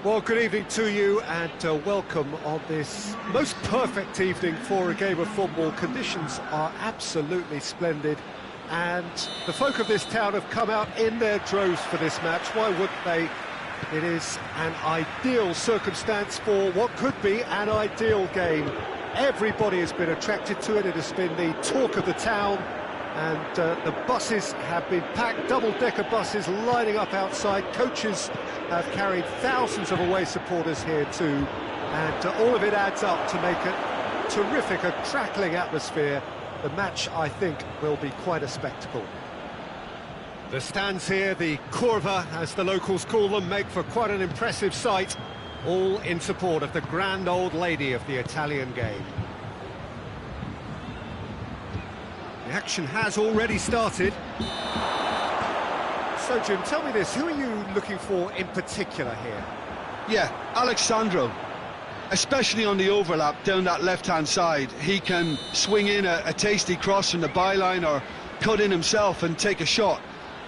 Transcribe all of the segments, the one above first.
Well, good evening to you and welcome on this most perfect evening for a game of football. Conditions are absolutely splendid and the folk of this town have come out in their droves for this match. Why wouldn't they? It is an ideal circumstance for what could be an ideal game. Everybody has been attracted to it. It has been the talk of the town. And the buses have been packed, double-decker buses lining up outside. Coaches have carried thousands of away supporters here too. And all of it adds up to make a terrific, a crackling atmosphere. The match, I think, will be quite a spectacle. The stands here, the curva, as the locals call them, make for quite an impressive sight. All in support of the grand old lady of the Italian game. The action has already started. So, Jim, tell me this, who are you looking for in particular here? Yeah, Alexandro. Especially on the overlap down that left-hand side. He can swing in a tasty cross from the byline or cut in himself and take a shot.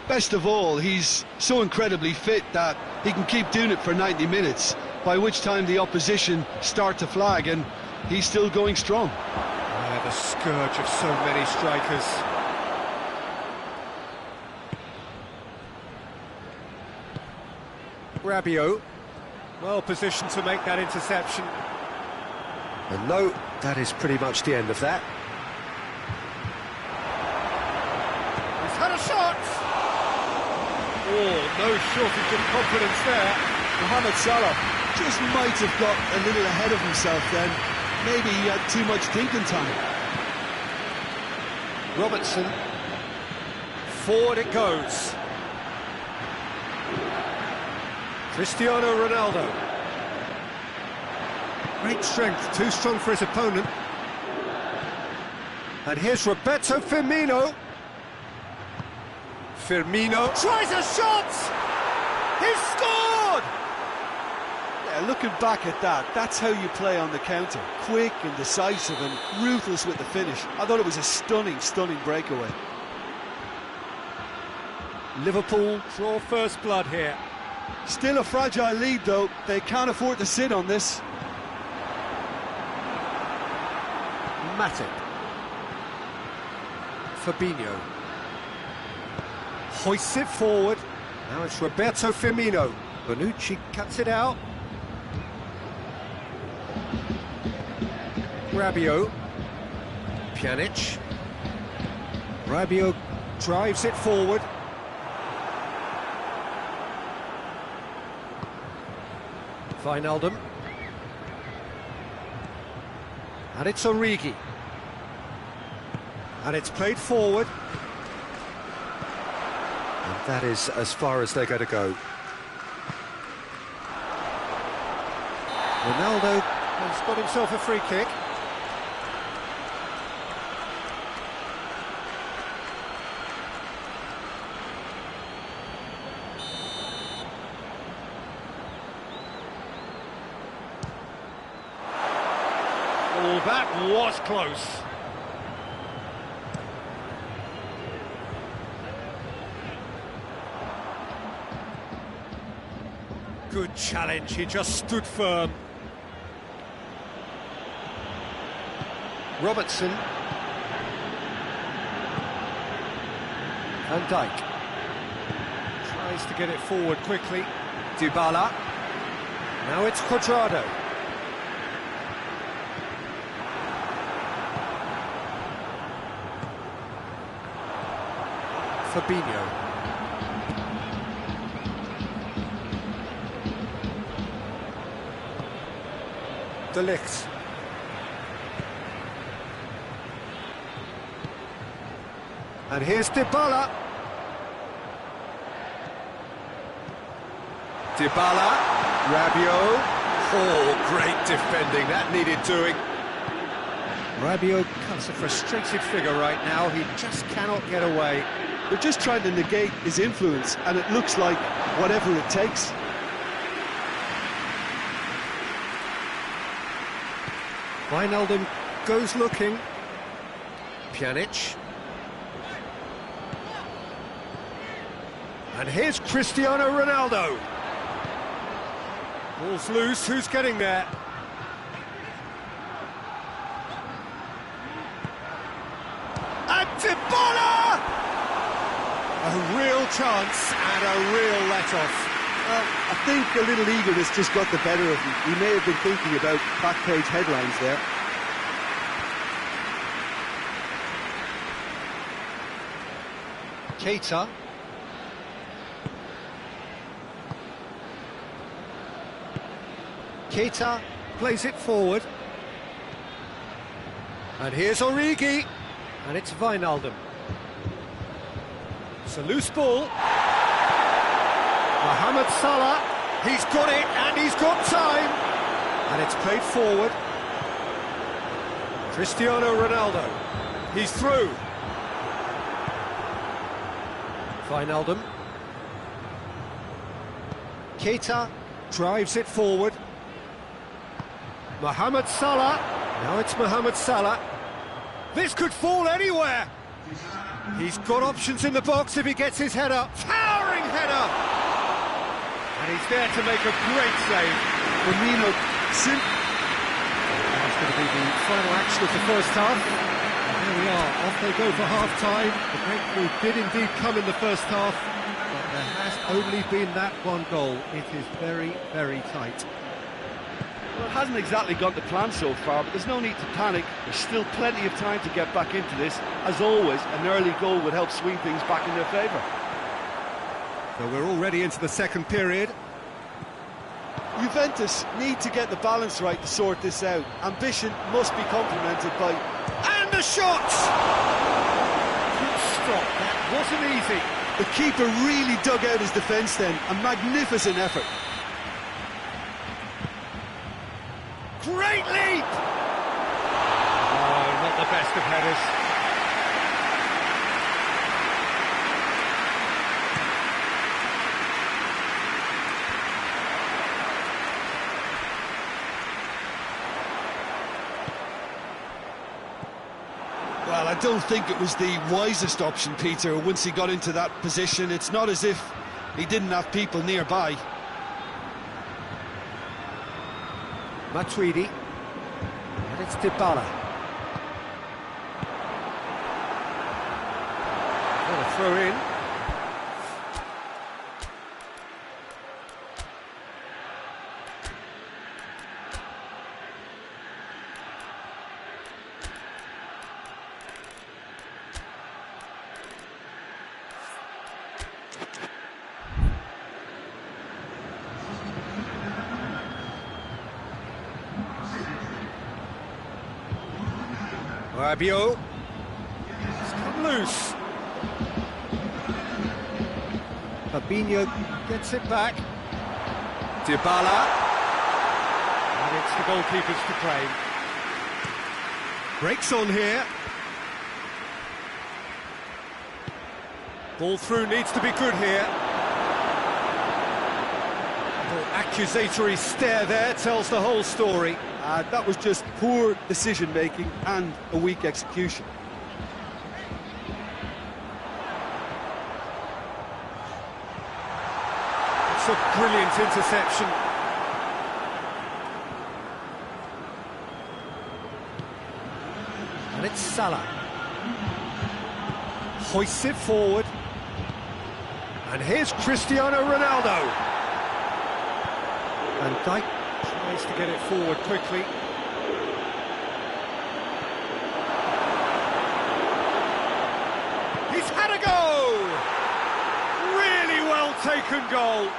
Best of all, he's so incredibly fit that he can keep doing it for 90 minutes, by which time the opposition start to flag, and he's still going strong. The scourge of so many strikers. Rabiot, well positioned to make that interception. And no, that is pretty much the end of that. He's had a shot! Oh, no shortage of confidence there. Mohamed Salah just might have got a little ahead of himself then. Maybe he had too much thinking time. Robertson, forward it goes. Cristiano Ronaldo. Great strength, too strong for his opponent. And here's Roberto Firmino. Firmino tries a shot! He's scored! Yeah, looking back at that, that's how you play on the counter. Quick and decisive and ruthless with the finish. I thought it was a stunning, stunning breakaway. Liverpool draw first blood here. Still a fragile lead though, they can't afford to sit on this. Matip. Fabinho. Hoists it forward. Now it's Roberto Firmino. Bonucci cuts it out. Rabiot. Pjanic. Rabiot drives it forward. Wijnaldum. And it's Origi. And it's played forward. And that is as far as they're going to go. Ronaldo has got himself a free kick. Oh, that was close. Good challenge, he just stood firm. Robertson. Van Dijk. Tries to get it forward quickly. Dybala. Now it's Cuadrado. Fabinho. De Ligt. And here's Dybala. Dybala. Rabiot. Oh, great defending. That needed doing. Rabiot cuts a frustrated figure right now. He just cannot get away. They're just trying to negate his influence, and it looks like whatever it takes. Wijnaldum goes looking. Pjanic. And here's Cristiano Ronaldo. Ball's loose, who's getting there? And Dybala! A real chance and a real let-off. Well, I think a little eagerness just got the better of him. He may have been thinking about back-page headlines there. Keita. Keita plays it forward. And here's Origi. And it's Wijnaldum. It's a loose ball. Mohamed Salah. He's got it and he's got time. And it's played forward. Cristiano Ronaldo. He's through. Wijnaldum. Keita drives it forward. Mohamed Salah. Now it's Mohamed Salah. This could fall anywhere. He's got options in the box if he gets his head up. Towering header. And he's there to make a great save. Firmino, That's going to be the final action of the first half. And here we are, off they go for half-time. The breakthrough did indeed come in the first half, but there has only been that one goal. It is very, very tight. Well, it hasn't exactly gone to plan so far, but there's no need to panic. There's still plenty of time to get back into this. As always, an early goal would help swing things back in their favour. So we're already into the second period. Juventus need to get the balance right to sort this out. Ambition must be complemented by... And the shot! Good stop, that wasn't easy. The keeper really dug out his defence then. A magnificent effort. Great leap! Oh, not the best of headers. Well, I don't think it was the wisest option, Peter, once he got into that position. It's not as if he didn't have people nearby. Matuidi. And it's Dybala. What a throw in. Rabiot. It's come loose. Fabinho gets it back. Dybala. And it's the goalkeepers to claim. Breaks on here. Ball through needs to be good here. The accusatory stare there tells the whole story. That was just poor decision-making and a weak execution. It's a brilliant interception. And it's Salah. Hoists it forward. And here's Cristiano Ronaldo. And Dyke tries to get it forward quickly. He's had a go! Really well taken goal.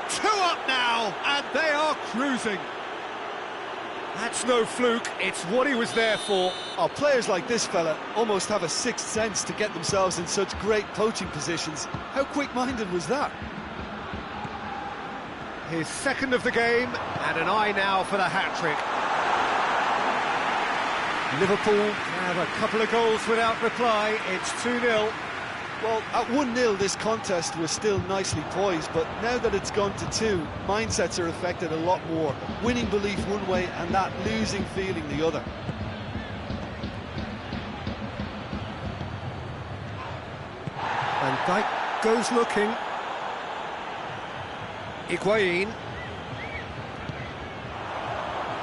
2 up now, and they are cruising. That's no fluke, it's what he was there for. Oh, players like this fella almost have a sixth sense to get themselves in such great poaching positions. How quick-minded was that? His second of the game, and an eye now for the hat-trick. Liverpool have a couple of goals without reply. It's 2-0. Well, at 1-0 this contest was still nicely poised, but now that it's gone to 2, mindsets are affected a lot more. Winning belief one way and that losing feeling the other. Van Dijk goes looking. Higuain.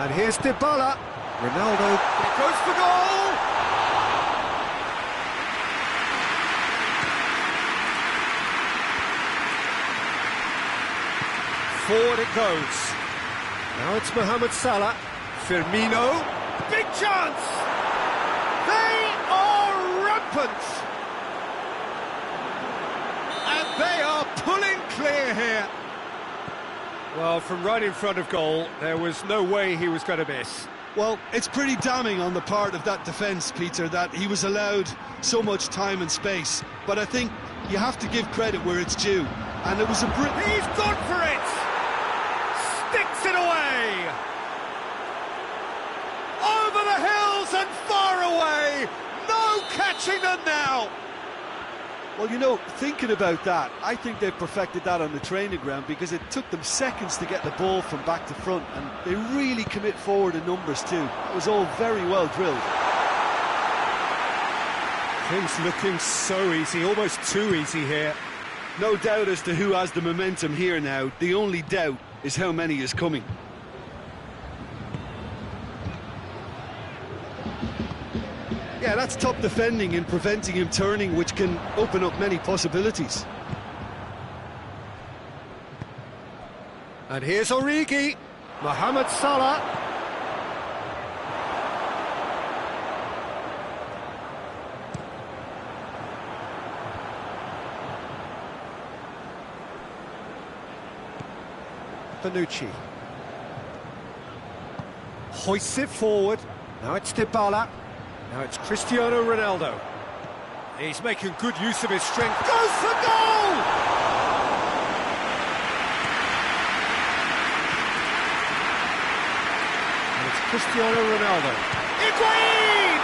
And here's Dybala. Ronaldo. It goes for goal! Forward it goes. Now it's Mohamed Salah. Firmino. Big chance! They are rampant! And they are pulling clear here. Well, from right in front of goal, there was no way he was going to miss. Well, it's pretty damning on the part of that defence, Peter, that he was allowed so much time and space. But I think you have to give credit where it's due. And it was a He's gone for it! Sticks it away! Over the hills and far away! No catching them now! Well, you know, thinking about that, I think they've perfected that on the training ground because it took them seconds to get the ball from back to front, and they really commit forward in numbers too. It was all very well drilled. Things looking so easy, almost too easy here. No doubt as to who has the momentum here now. The only doubt is how many is coming. Yeah, that's top defending and preventing him turning, which can open up many possibilities. And here's Origi. Mohamed Salah. Bonucci. Hoists it forward. Now it's Dybala. Now it's Cristiano Ronaldo. He's making good use of his strength. Goes for goal! And it's Cristiano Ronaldo. Higuain!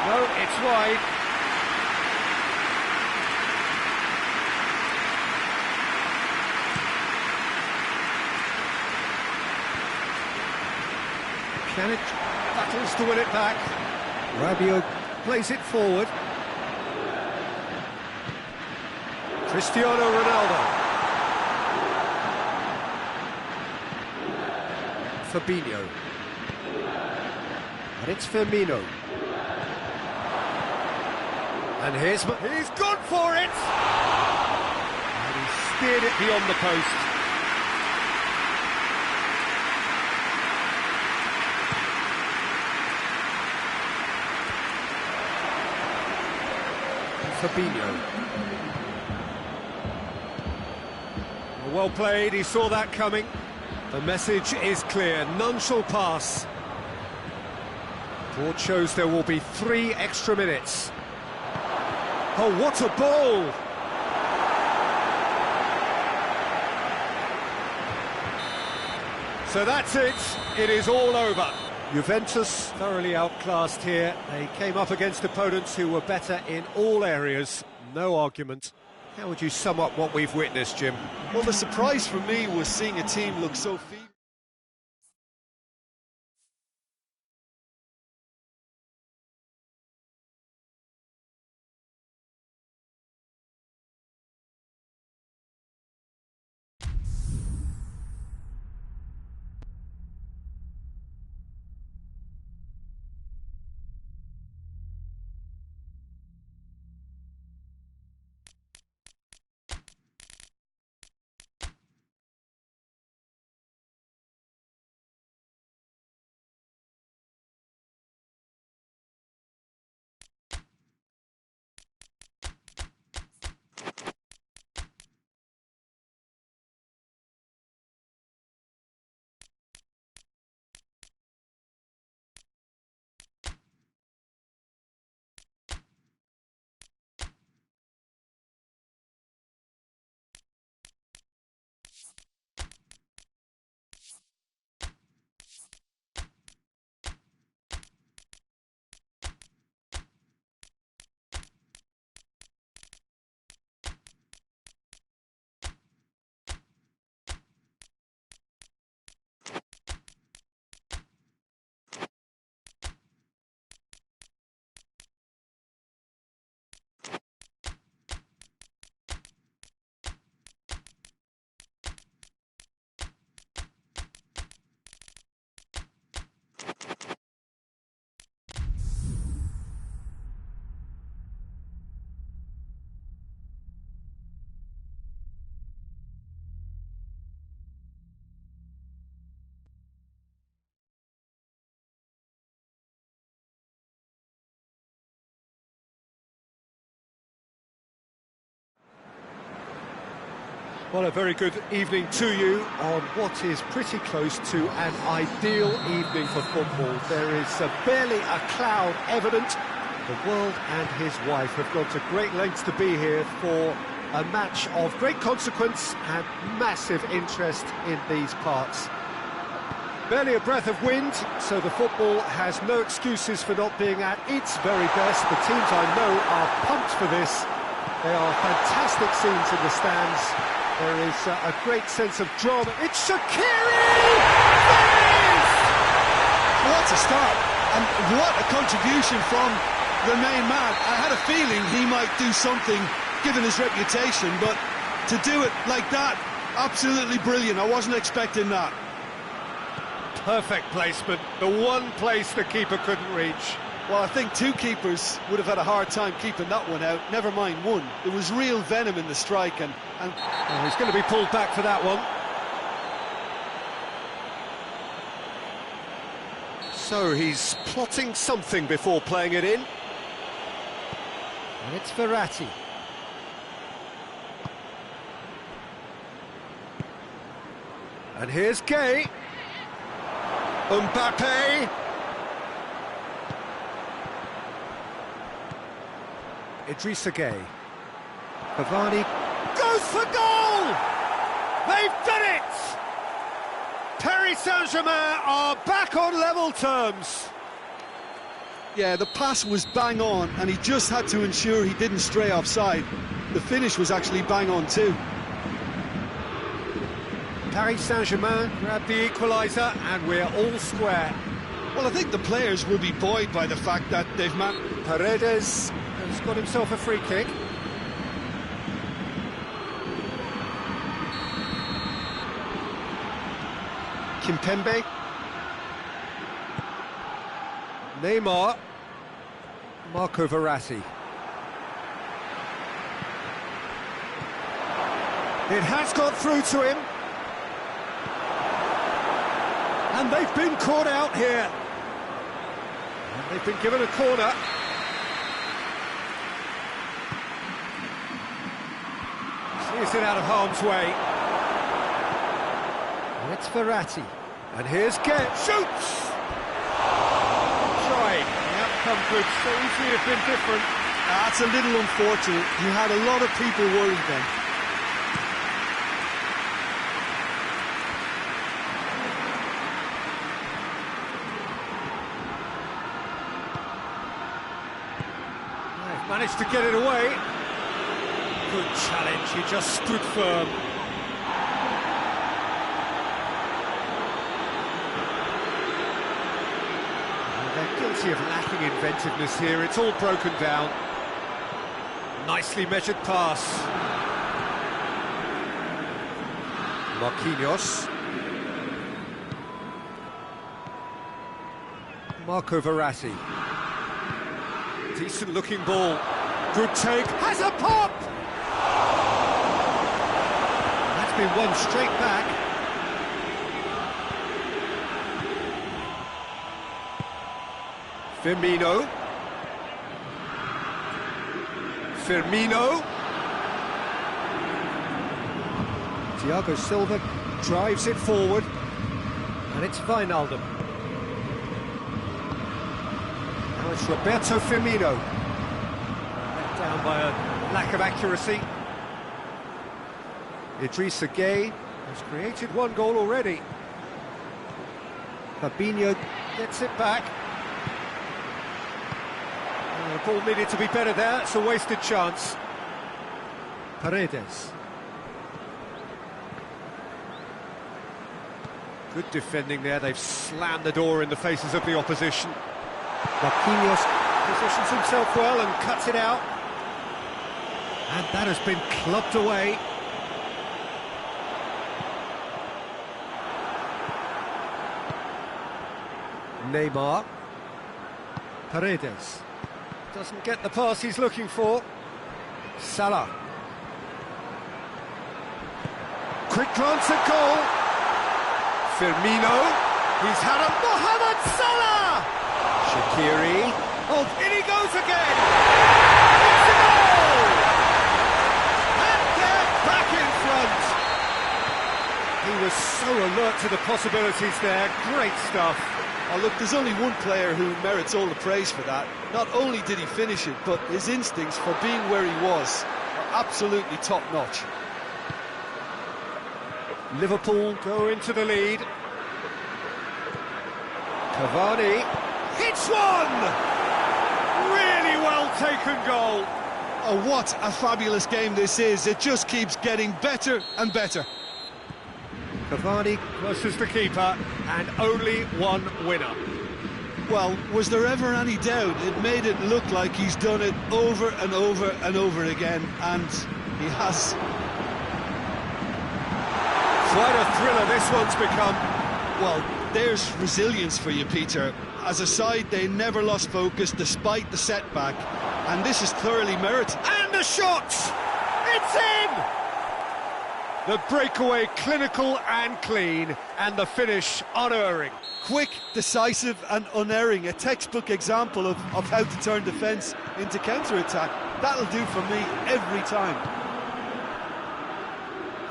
No, it's wide. Pjanic battles to win it back. Rabiot plays it forward. Cristiano Ronaldo. Fabinho. And it's Firmino. And he's gone for it! And he steered it beyond the post. Fabinho. Well played, he saw that coming. The message is clear, none shall pass. Board shows there will be 3 extra minutes. Oh, what a ball! So that's it, it is all over. Juventus thoroughly outclassed here. They came up against opponents who were better in all areas, no argument. How would you sum up what we've witnessed, Jim? Well, the surprise for me was seeing a team look so feeble. Well, a very good evening to you on what is pretty close to an ideal evening for football. There is barely a cloud evident. The world and his wife have gone to great lengths to be here for a match of great consequence and massive interest in these parts. Barely a breath of wind, so the football has no excuses for not being at its very best. The teams I know are pumped for this. They are fantastic scenes in the stands. There is a great sense of drama. It's Shaqiri! There it is! What a start, and what a contribution from the main man. I had a feeling he might do something, given his reputation, but to do it like that, absolutely brilliant. I wasn't expecting that. Perfect placement, the one place the keeper couldn't reach. Well, I think two keepers would have had a hard time keeping that one out, never mind one. There was real venom in the strike, and oh, he's going to be pulled back for that one. So he's plotting something before playing it in. And it's Verratti. And here's Gay. Mbappe. Idrissa Gay. Cavani goes for goal! They've done it! Paris Saint-Germain are back on level terms. yeah, the pass was bang on, and he just had to ensure he didn't stray offside. The finish was actually bang on too. Paris Saint-Germain grabbed the equaliser, and we're all square. Well, I think the players will be buoyed by the fact that they've Paredes has got himself a free kick. Kimpembe. Neymar. Marco Verratti. It has got through to him. And they've been caught out here. And they've been given a corner. Sees it out of harm's way. And it's Verratti. And here's Get. Shoots! Trying. The outcome could so easily have been different. That's a little unfortunate. You had a lot of people worried then. They've managed to get it away. Good challenge, he just stood firm. They're guilty of lacking inventiveness here. It's all broken down. Nicely measured pass. Marquinhos. Marco Verratti. Decent looking ball. Good take. Has a pop! That's been won straight back. Firmino. Thiago Silva drives it forward. And it's Wijnaldum. Now it's Roberto Firmino. Let down by a lack of accuracy. Idrissa Gay has created one goal already. Fabinho gets it back. The ball needed to be better there, it's a wasted chance. Paredes. Good defending there, they've slammed the door in the faces of the opposition. Marquinhos positions himself well and cuts it out. And that has been clubbed away. Neymar. Paredes. Doesn't get the pass he's looking for. Salah. Quick glance at goal. Firmino. He's had a Mohamed Salah. Shaqiri. Oh, in he goes again. It's a goal. And they're back in front. was so alert to the possibilities there. Great stuff. Oh, look, there's only one player who merits all the praise for that. Not only did he finish it, but his instincts for being where he was are absolutely top-notch. Liverpool go into the lead. Cavani hits one! Really well taken goal. Oh, what a fabulous game this is. It just keeps getting better and better. Cavani versus the keeper, and only one winner. Well, was there ever any doubt? It made it look like he's done it over and over and over again, and he has. Quite a thriller this one's become. Well, there's resilience for you, Peter. As a side, they never lost focus despite the setback, and this is thoroughly merited. And the shot! It's in! The breakaway clinical and clean, and the finish unerring. Quick, decisive and unerring, a textbook example of how to turn defence into counter-attack. That'll do for me every time.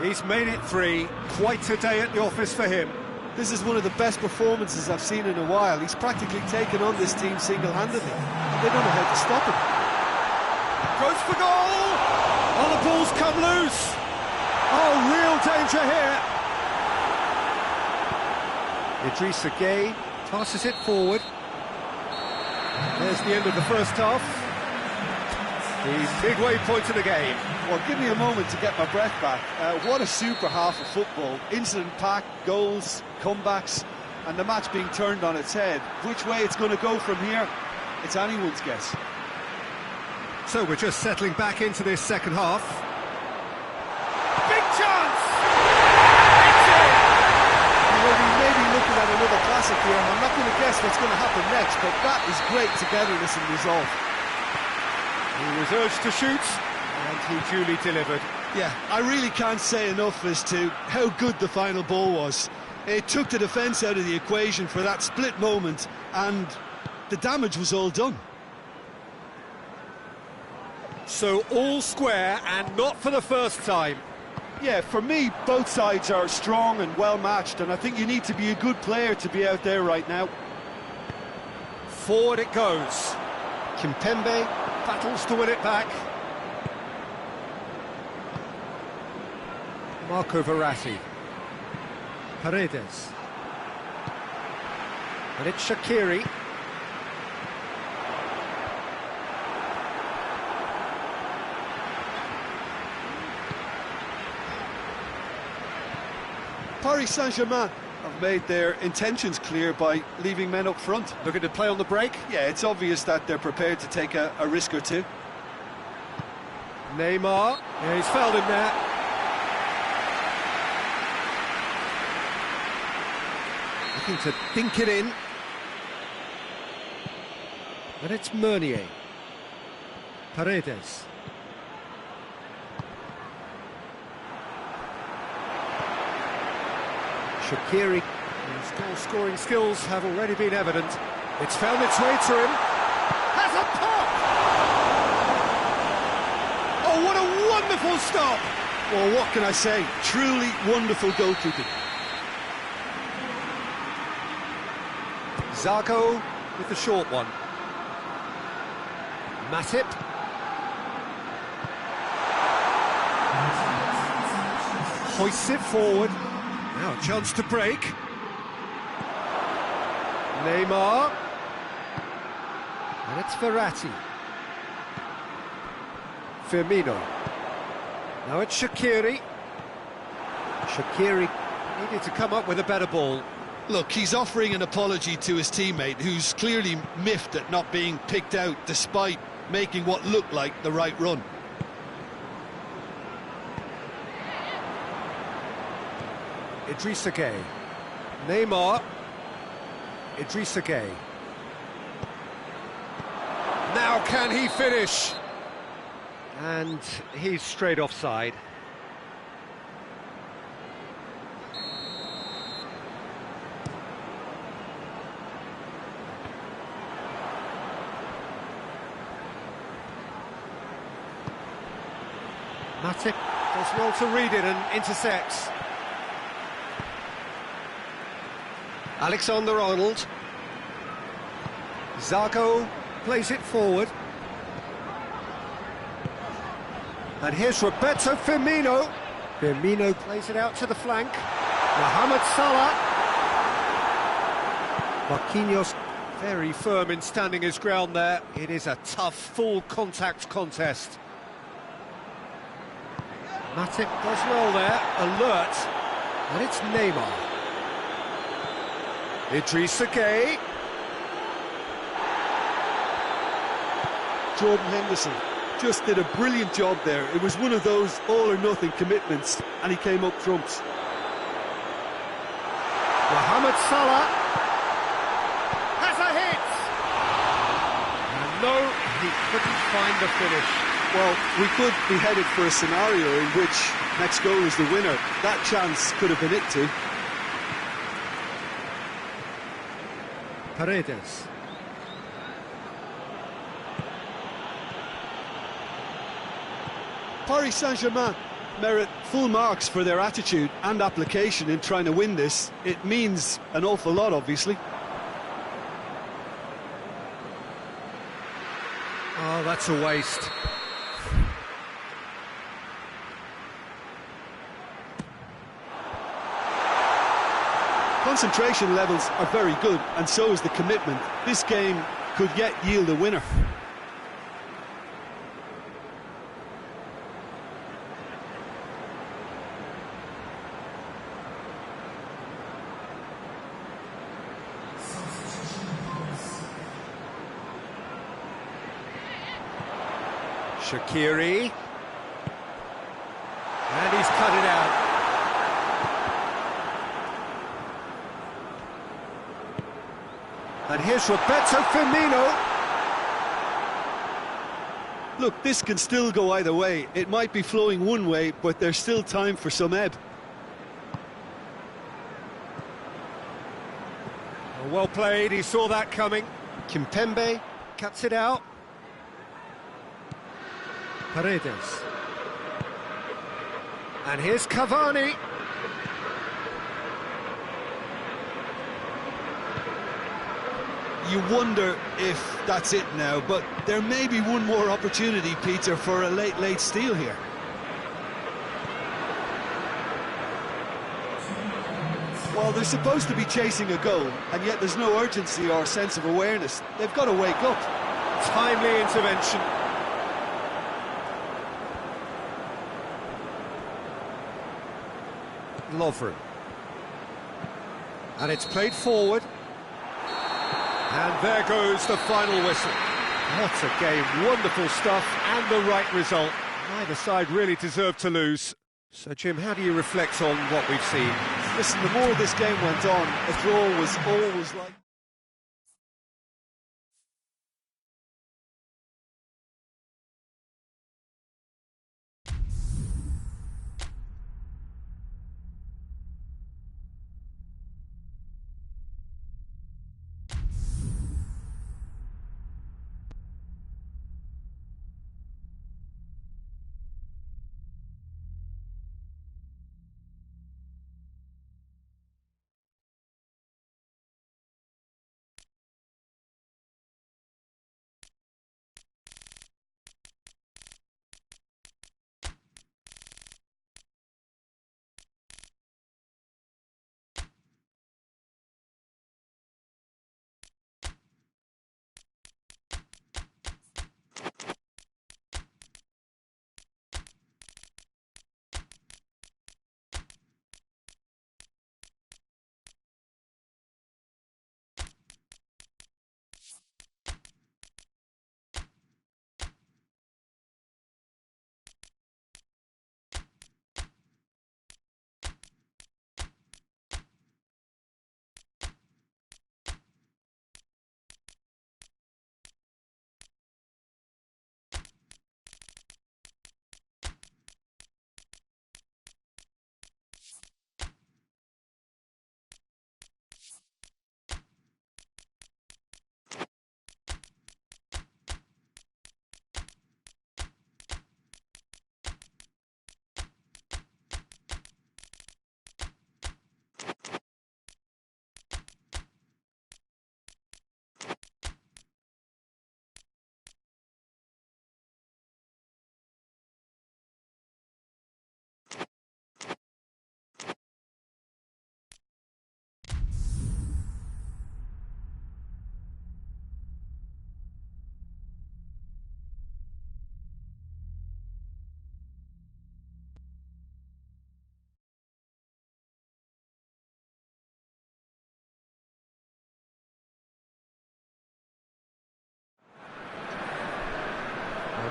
He's made it 3, quite a day at the office for him. This is one of the best performances I've seen in a while. He's practically taken on this team single-handedly, and they don't know how to stop him. Goes for goal! Oh, the ball's come loose! Oh, real danger here! Idrissa Gueye passes it forward. There's the end of the first half. The midway point of the game. Well, give me a moment to get my breath back. What a super half of football. Incident-packed, goals, comebacks, and the match being turned on its head. Which way it's going to go from here, it's anyone's guess. So we're just settling back into this second half. Big chance! It's in! Well, we may be looking at another classic here. I'm not going to guess what's going to happen next, but that is great togetherness and resolve. He was urged to shoot, and he duly delivered. Yeah, I really can't say enough as to how good the final ball was. It took the defence out of the equation for that split moment, and the damage was all done. So all square, and not for the first time. Yeah, for me, both sides are strong and well-matched, and I think you need to be a good player to be out there right now. Forward it goes. Kimpembe battles to win it back. Marco Verratti. Paredes. And it's Shaqiri. Paris Saint-Germain have made their intentions clear by leaving men up front. Looking to play on the break. Yeah, it's obvious that they're prepared to take a risk or two. Neymar. Yeah, he's fouled him there. Looking to dink it in. And it's Meunier. Paredes. Shaqiri, his goal-scoring skills have already been evident. It's found its way to him. Has a pop! Oh, what a wonderful stop! Well, what can I say? Truly wonderful goalkeeping. Zago with the short one. Matip. Hoists it forward. Now a chance to break. Neymar. And it's Verratti. Firmino. Now it's Shaqiri. Shaqiri needed to come up with a better ball. Look, he's offering an apology to his teammate, who's clearly miffed at not being picked out despite making what looked like the right run. Idrissa Gueye. Neymar. Idrissa Gueye. Now can he finish? And he's straight offside. Matip does well to read it and intercepts. Alexander-Arnold. Zago plays it forward. And here's Roberto Firmino. Firmino plays it out to the flank. Mohamed Salah. Marquinhos very firm in standing his ground there. It is a tough, full contact contest. Matip does well there, alert. And it's Neymar. Idrissa Gueye. Jordan Henderson just did a brilliant job there. It was one of those all-or-nothing commitments, and he came up trumps. Mohamed Salah has a hit! And no, he couldn't find the finish. Well, we could be headed for a scenario in which next goal is the winner. That chance could have been it too. Paredes. Paris Saint-Germain merit full marks for their attitude and application in trying to win this. It means an awful lot, obviously. Oh, that's a waste. Concentration levels are very good, and so is the commitment. This game could yet yield a winner. Shaqiri. And he's cut it out. And here's Roberto Firmino. Look, this can still go either way. It might be flowing one way, but there's still time for some ebb. Well played, he saw that coming. Kimpembe cuts it out. Paredes. And here's Cavani. You wonder if that's it now, but there may be one more opportunity, Peter, for a late steal here. Well, they're supposed to be chasing a goal, and yet there's no urgency or sense of awareness. They've got to wake up. Timely intervention. Lovren. And it's played forward. And there goes the final whistle. What a game, wonderful stuff, and the right result. Neither side really deserved to lose. So, Jim, how do you reflect on what we've seen? Listen, the more this game went on, a draw was always like...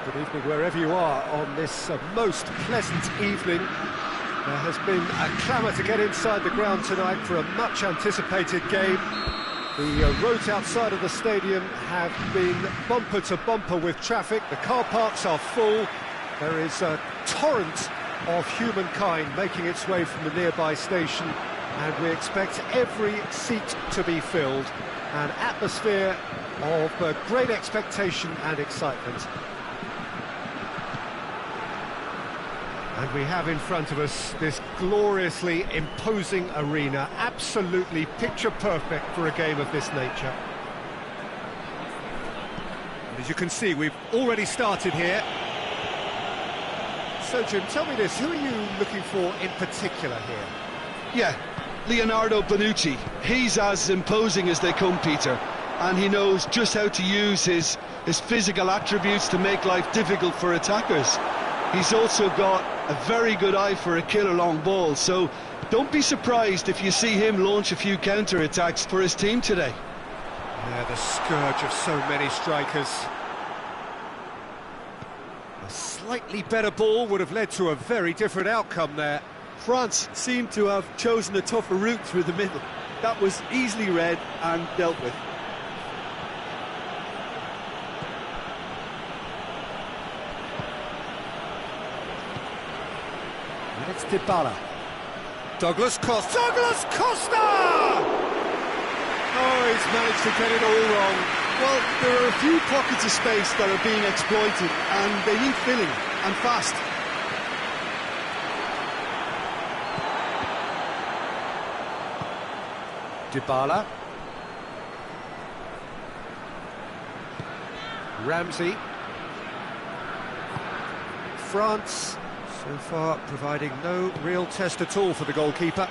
Good evening wherever you are on this most pleasant evening. There has been a clamour to get inside the ground tonight for a much anticipated game. The roads outside of the stadium have been bumper to bumper with traffic. The car parks are full. There is a torrent of humankind making its way from the nearby station, and we expect every seat to be filled. An atmosphere of great expectation and excitement. And we have in front of us this gloriously imposing arena, absolutely picture perfect for a game of this nature. And as you can see, we've already started here. So Jim, tell me this, who are you looking for in particular here? Yeah, Leonardo Bonucci. He's as imposing as they come, Peter, and he knows just how to use his physical attributes to make life difficult for attackers. He's also got a very good eye for a killer long ball, so don't be surprised if you see him launch a few counter-attacks for his team today. Yeah, the scourge of so many strikers. A slightly better ball would have led to a very different outcome there. France seemed to have chosen a tougher route through the middle. That was easily read and dealt with. And it's Dybala. Douglas Costa! Douglas Costa! Oh, he's managed to get it all wrong. Well, there are a few pockets of space that are being exploited, and they need filling, and fast. Dybala. Ramsey. France, so far, providing no real test at all for the goalkeeper.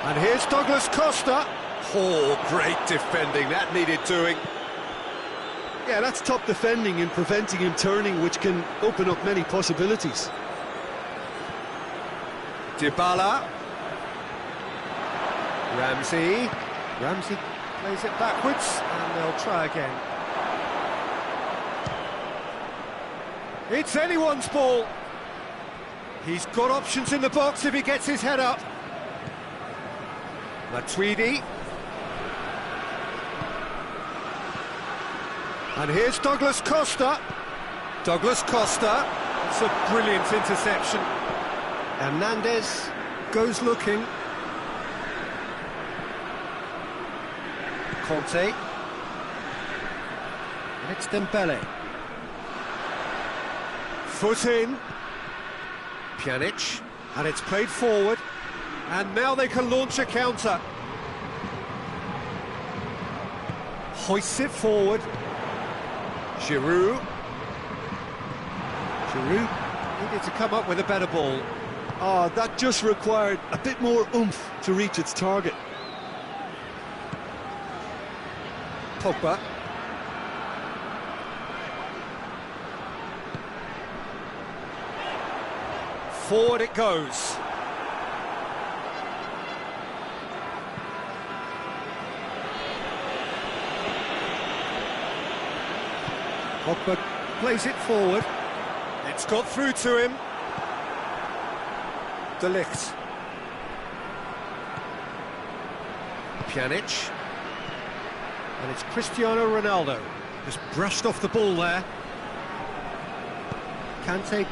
And here's Douglas Costa. Oh, great defending, that needed doing. Yeah, that's top defending and preventing him turning, which can open up many possibilities. Dybala. Ramsey plays it backwards, and they'll try again. It's anyone's ball. He's got options in the box if he gets his head up. Matuidi. And here's Douglas Costa. Douglas Costa. It's a brilliant interception. Hernandez goes looking. Conte. And it's Dembele. Foot in. Pjanic. And it's played forward. And now they can launch a counter. Hoists it forward. Giroud needed to come up with a better ball. Oh, that just required a bit more oomph to reach its target. Pogba. Forward it goes. Pogba plays it forward. It's got through to him. De Ligt. Pjanic. And it's Cristiano Ronaldo. Just brushed off the ball there. Kante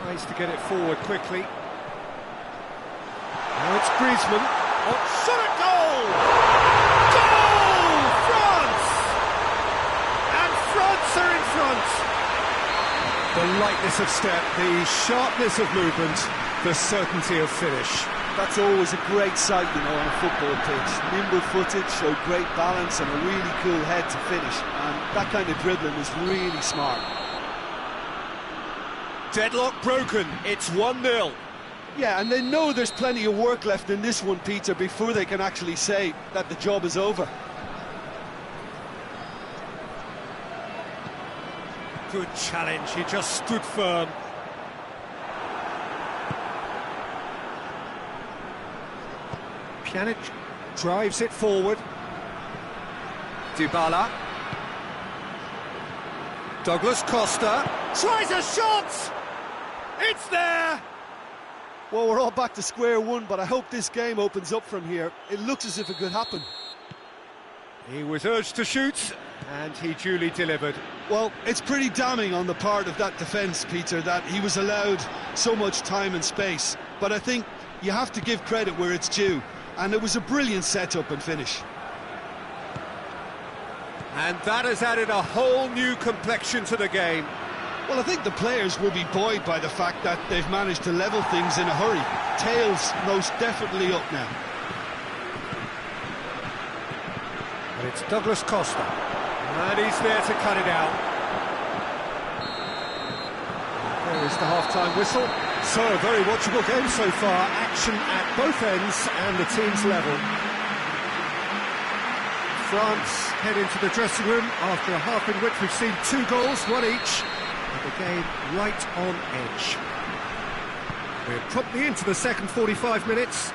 tries to get it forward quickly. Now it's Griezmann. Oh, shot at goal! Goal! France! And France are in front. The lightness of step, the sharpness of movement, the certainty of finish. That's always a great sight, you know, on a football pitch. Nimble-footed, show great balance and a really cool head to finish. And that kind of dribbling is really smart. Deadlock broken, it's 1-0. Yeah, and they know there's plenty of work left in this one, Peter, before they can actually say that the job is over. Good challenge, he just stood firm. Pjanic drives it forward. Dybala. Douglas Costa tries a shot! It's there! Well, we're all back to square one, but I hope this game opens up from here. It looks as if it could happen. He was urged to shoot, and he duly delivered. Well, it's pretty damning on the part of that defence, Peter, that he was allowed so much time and space. But I think you have to give credit where it's due, and it was a brilliant setup and finish. And that has added a whole new complexion to the game. Well, I think the players will be buoyed by the fact that they've managed to level things in a hurry. Tails most definitely up now. And it's Douglas Costa, and he's there to cut it out. There is the half-time whistle. So, a very watchable game so far. Action at both ends and the team's level. France head into the dressing room after a half in which we've seen 2 goals, one each, and the game right on edge. We're promptly into the second 45 minutes.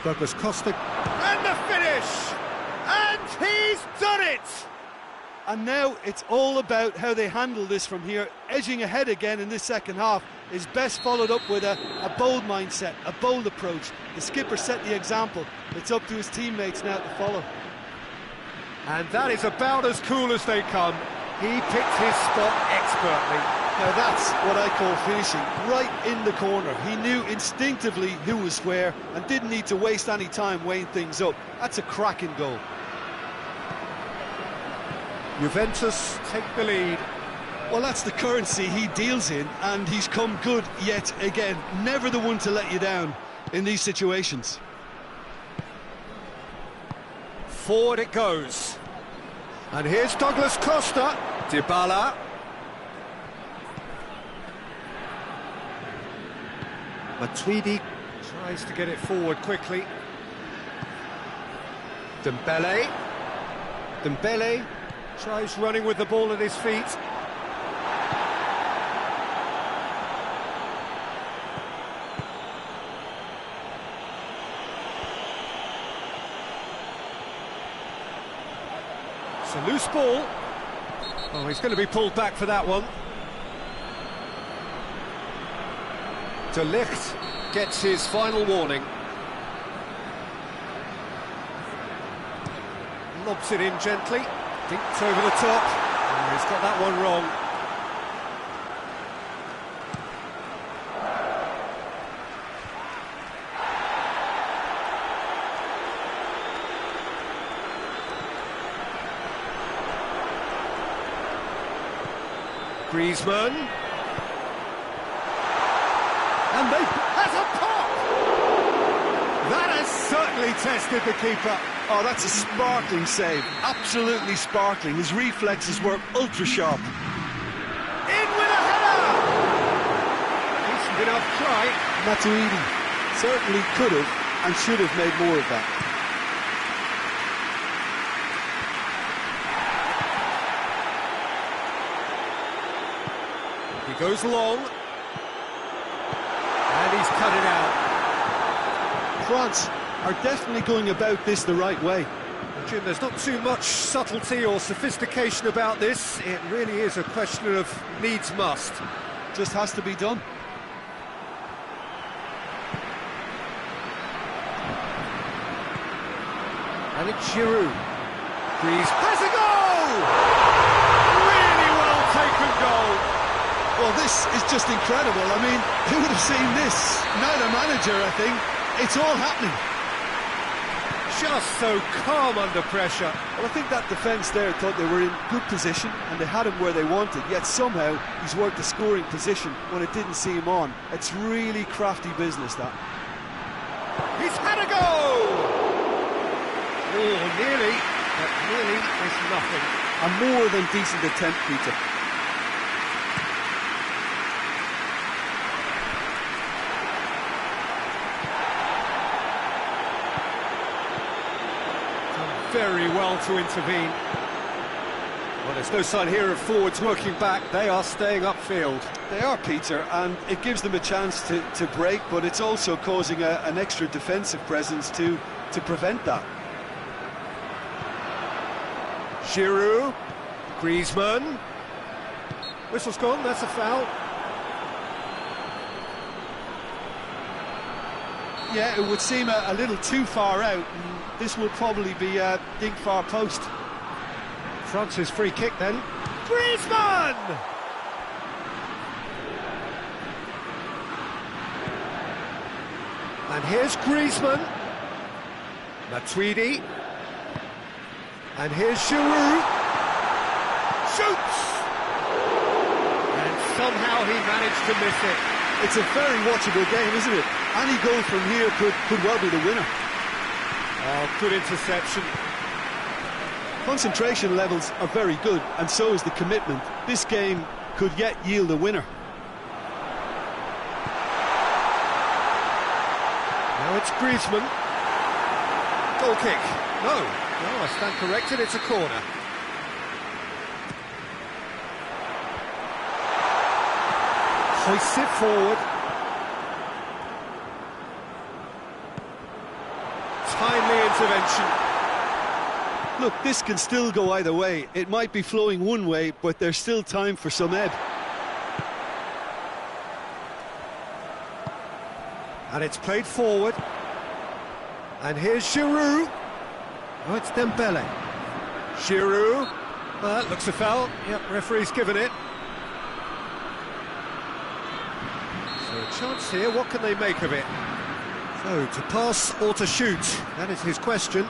Douglas Costa, and the finish! And he's done it! And now it's all about how they handle this from here. Edging ahead again in this second half is best followed up with a bold mindset, a bold approach. The skipper set the example. It's up to his teammates now to follow. And that is about as cool as they come. He picked his spot expertly. Now that's what I call finishing, right in the corner. He knew instinctively who was where and didn't need to waste any time weighing things up. That's a cracking goal. Juventus take the lead. Well, that's the currency he deals in, and he's come good yet again. Never the one to let you down in these situations. Forward it goes. And here's Douglas Costa. Dybala. Matuidi tries to get it forward quickly. Dembele. Dembele tries running with the ball at his feet. It's a loose ball. Oh, he's going to be pulled back for that one. De Ligt gets his final warning. Lobs it in gently. Dinked over the top. Oh, he's got that one wrong. Griezmann. And they has a pop! That has certainly tested the keeper. Oh, that's a sparkling save. Absolutely sparkling. His reflexes were ultra sharp. In with a header! Decent enough try. Matuidi certainly could have and should have made more of that. He goes long. And he's cut it out. France are definitely going about this the right way. Jim, there's not too much subtlety or sophistication about this. It really is a question of needs must. Just has to be done. And it's Giroud. Greaves has a goal! Really well taken goal. Well, this is just incredible. I mean, who would have seen this? Neither manager, I think. It's all happening. Just so calm under pressure. Well, I think that defence there thought they were in good position and they had him where they wanted, yet somehow he's worked a scoring position when it didn't see him on. It's really crafty business, that. He's had a goal! Oh, nearly, but nearly is nothing. A more than decent attempt, Peter. Very well to intervene. Well, there's no sign here of forwards working back. They are staying upfield. They are, Peter, and it gives them a chance to break, but it's also causing an extra defensive presence to prevent that. Giroud, Griezmann. Whistle's gone, that's a foul. Yeah, it would seem a little too far out, and this will probably be a dink far post. France's free kick then. Griezmann! And here's Griezmann. Matuidi. And here's Giroud. Shoots! And somehow he managed to miss it. It's a very watchable game, isn't it? Any goal from here could well be the winner. Oh, good interception. Concentration levels are very good, and so is the commitment. This game could yet yield a winner. Now it's Griezmann. Goal kick. No, I stand corrected, it's a corner. Hoists it forward. Timely intervention. Look, this can still go either way. It might be flowing one way, but there's still time for some ebb. And it's played forward. And here's Giroud. Oh, it's Dembele. Giroud. That looks a foul. Yep, referee's given it. So a chance here, what can they make of it? So, to pass or to shoot? That is his question.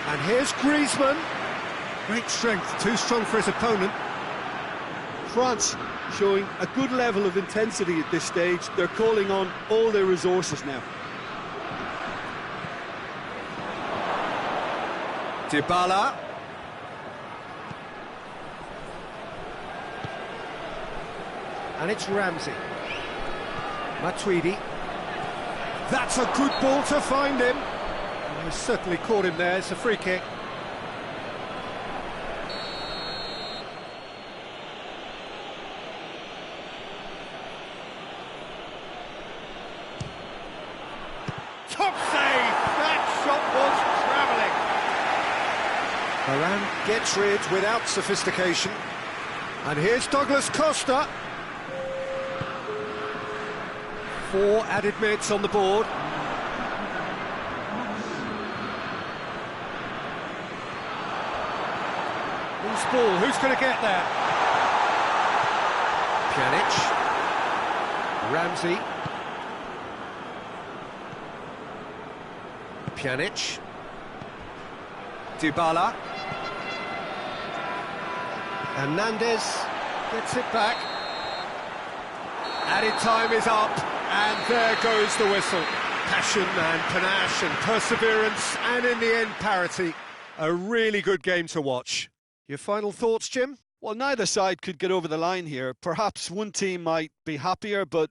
And here's Griezmann. Great strength, too strong for his opponent. France showing a good level of intensity at this stage. They're calling on all their resources now. Dybala. And it's Ramsey. Matuidi. That's a good ball to find him. Oh, he certainly caught him there, it's a free kick. Top save! That shot was travelling. Varane gets rid without sophistication. And here's Douglas Costa. 4 added minutes on the board. Loose ball, who's going to get there? Pjanic. Ramsey. Pjanic. Dybala. Hernandez gets it back. Added time is up, and there goes the whistle. Passion and panache and perseverance, and in the end, parity. A really good game to watch. Your final thoughts, Jim? Well, neither side could get over the line here. Perhaps one team might be happier, but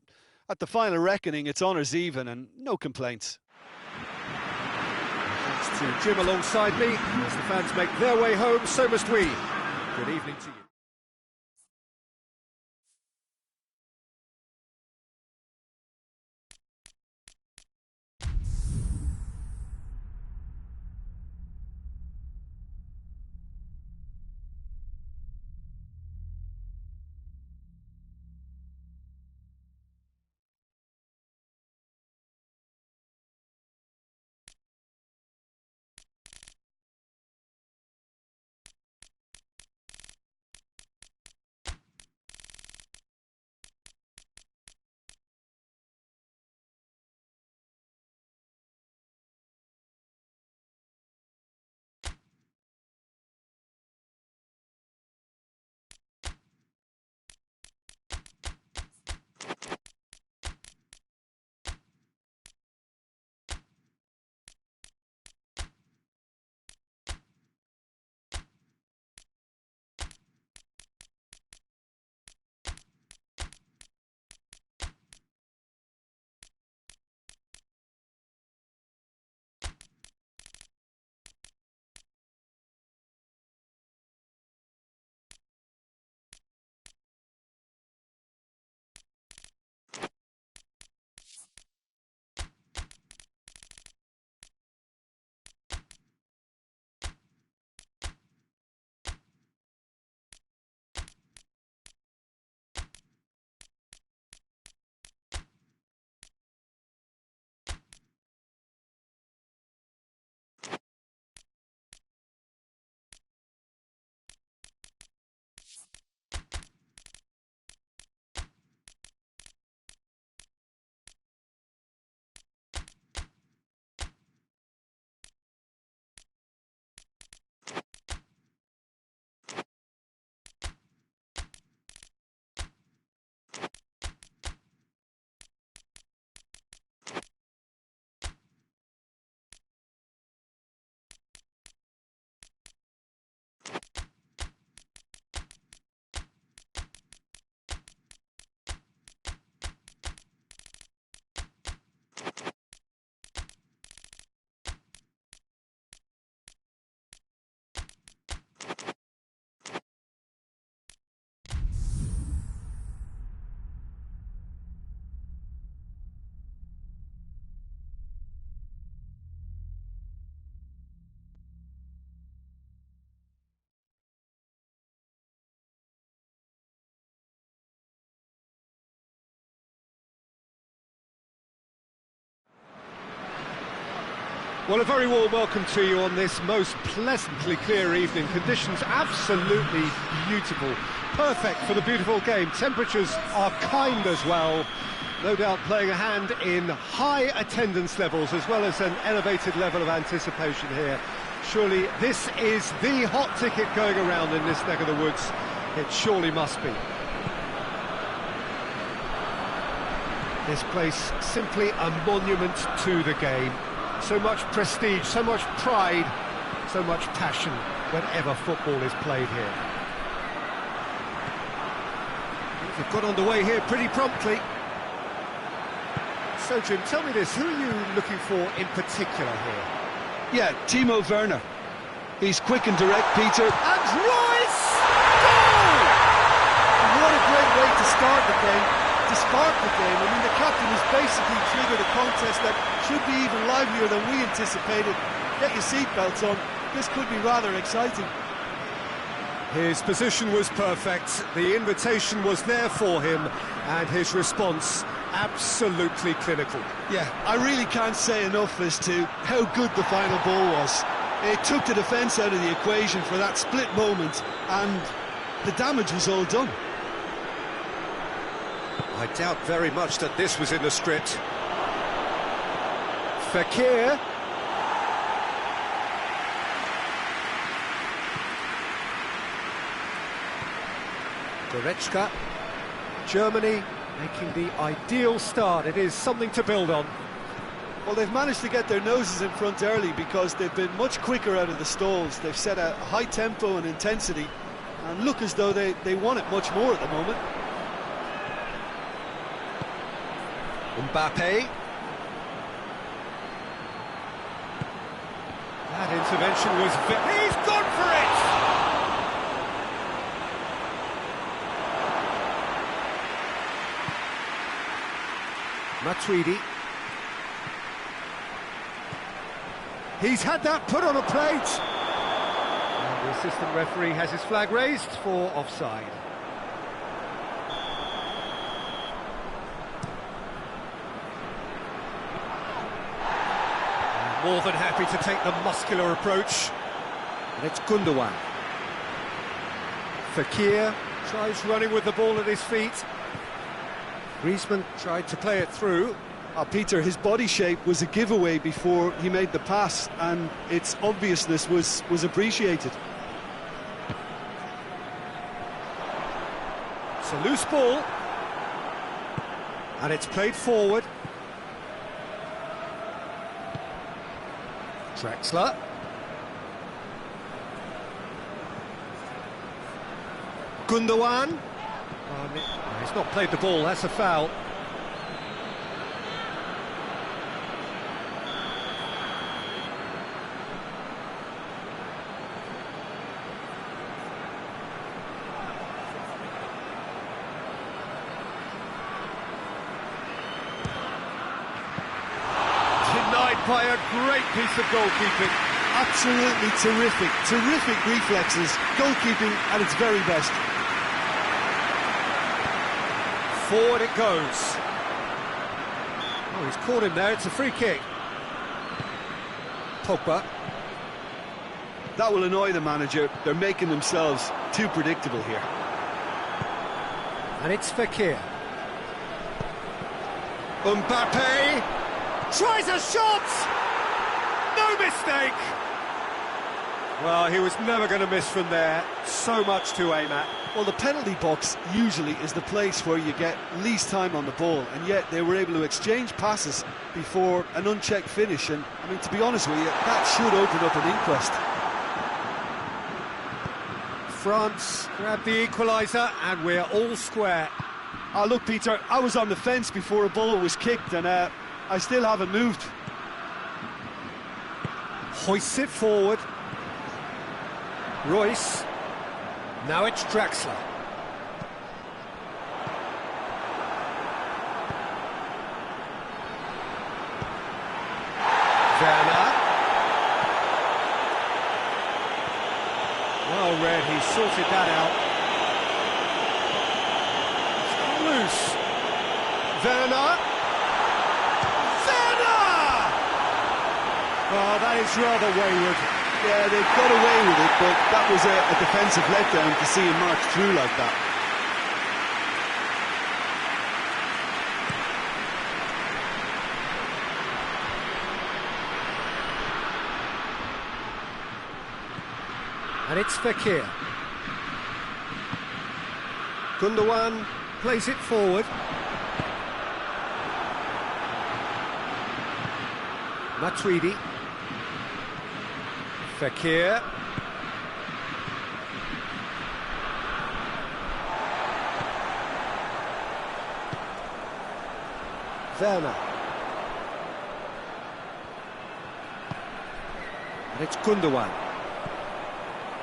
at the final reckoning, it's honours even and no complaints. Thanks to Jim alongside me. As the fans make their way home, so must we. Good evening to you. Well, a very warm welcome to you on this most pleasantly clear evening. Conditions absolutely beautiful. Perfect for the beautiful game. Temperatures are kind as well. No doubt playing a hand in high attendance levels as well as an elevated level of anticipation here. Surely this is the hot ticket going around in this neck of the woods. It surely must be. This place simply a monument to the game. So much prestige, so much pride, so much passion whenever football is played here. They've got underway here pretty promptly. So, Jim, tell me this, who are you looking for in particular here? Yeah, Timo Werner. He's quick and direct, Peter. And Royce! Goal! What a great way to start the game, to spark the game. I mean, the captain has basically triggered a contest that should be even livelier than we anticipated. Get your seatbelts on, this could be rather exciting. His position was perfect, the invitation was there for him, and his response absolutely clinical. Yeah, I really can't say enough as to how good the final ball was. It took the defence out of the equation for that split moment, and the damage was all done. I doubt very much that this was in the script. Fekir. Goretzka. Germany making the ideal start. It is something to build on. Well, they've managed to get their noses in front early because they've been much quicker out of the stalls. They've set a high tempo and intensity and look as though they want it much more at the moment. Mbappe. That intervention was... He's gone for it! Matuidi. He's had that put on a plate. And the assistant referee has his flag raised for offside. More than happy to take the muscular approach. And it's Gundogan. Fekir tries running with the ball at his feet. Griezmann tried to play it through. Peter, his body shape was a giveaway before he made the pass, and its obviousness was appreciated. It's a loose ball. And it's played forward. Drexler. Gundogan. He's not played the ball, that's a foul. Denied by a great piece of goalkeeping. Absolutely terrific reflexes, goalkeeping at its very best. Forward it goes. Oh, he's caught him there, it's a free kick. Pogba. That will annoy the manager. They're making themselves too predictable here. And it's Fekir. Mbappe tries a shot! No mistake! Well, he was never going to miss from there. So much to aim at. Well, the penalty box usually is the place where you get least time on the ball, and yet they were able to exchange passes before an unchecked finish, and I mean, to be honest with you, that should open up an inquest. France grab the equaliser, and we're all square. Look, Peter, I was on the fence before a ball was kicked, and I still haven't moved. Hoists it forward. Royce. Now it's Drexler. Werner. Well read, he sorted that out. It's loose. Werner. Werner! Oh, that is rather wayward. Yeah, they got away with it, but that was a defensive letdown to see him march through like that. And it's Fekir. Gundogan plays it forward. Matuidi. Fekir. Werner. And it's Gundogan.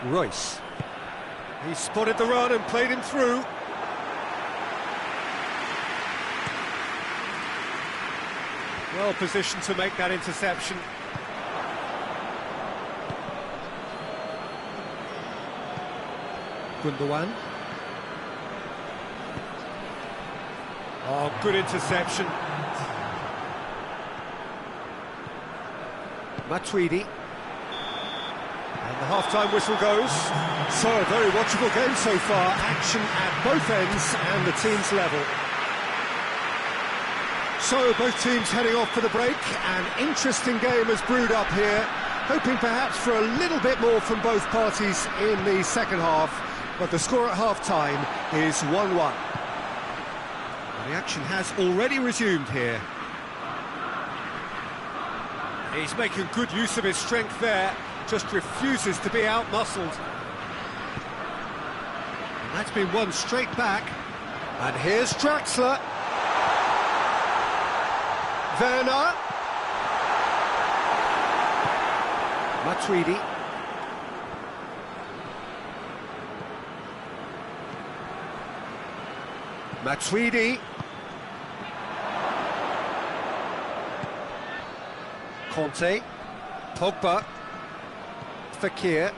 Royce. He spotted the run and played him through. Well positioned to make that interception. Gundogan. Oh, good interception. Matuidi. And the half-time whistle goes. So, a very watchable game so far. Action at both ends and the team's level. So, both teams heading off for the break. An interesting game has brewed up here. Hoping perhaps for a little bit more from both parties in the second half. But the score at half-time is 1-1. The action has already resumed here. He's making good use of his strength there. Just refuses to be out-muscled. And that's been won straight back. And here's Draxler. Werner. Matuidi. Matuidi. Conte. Pogba. Fekir.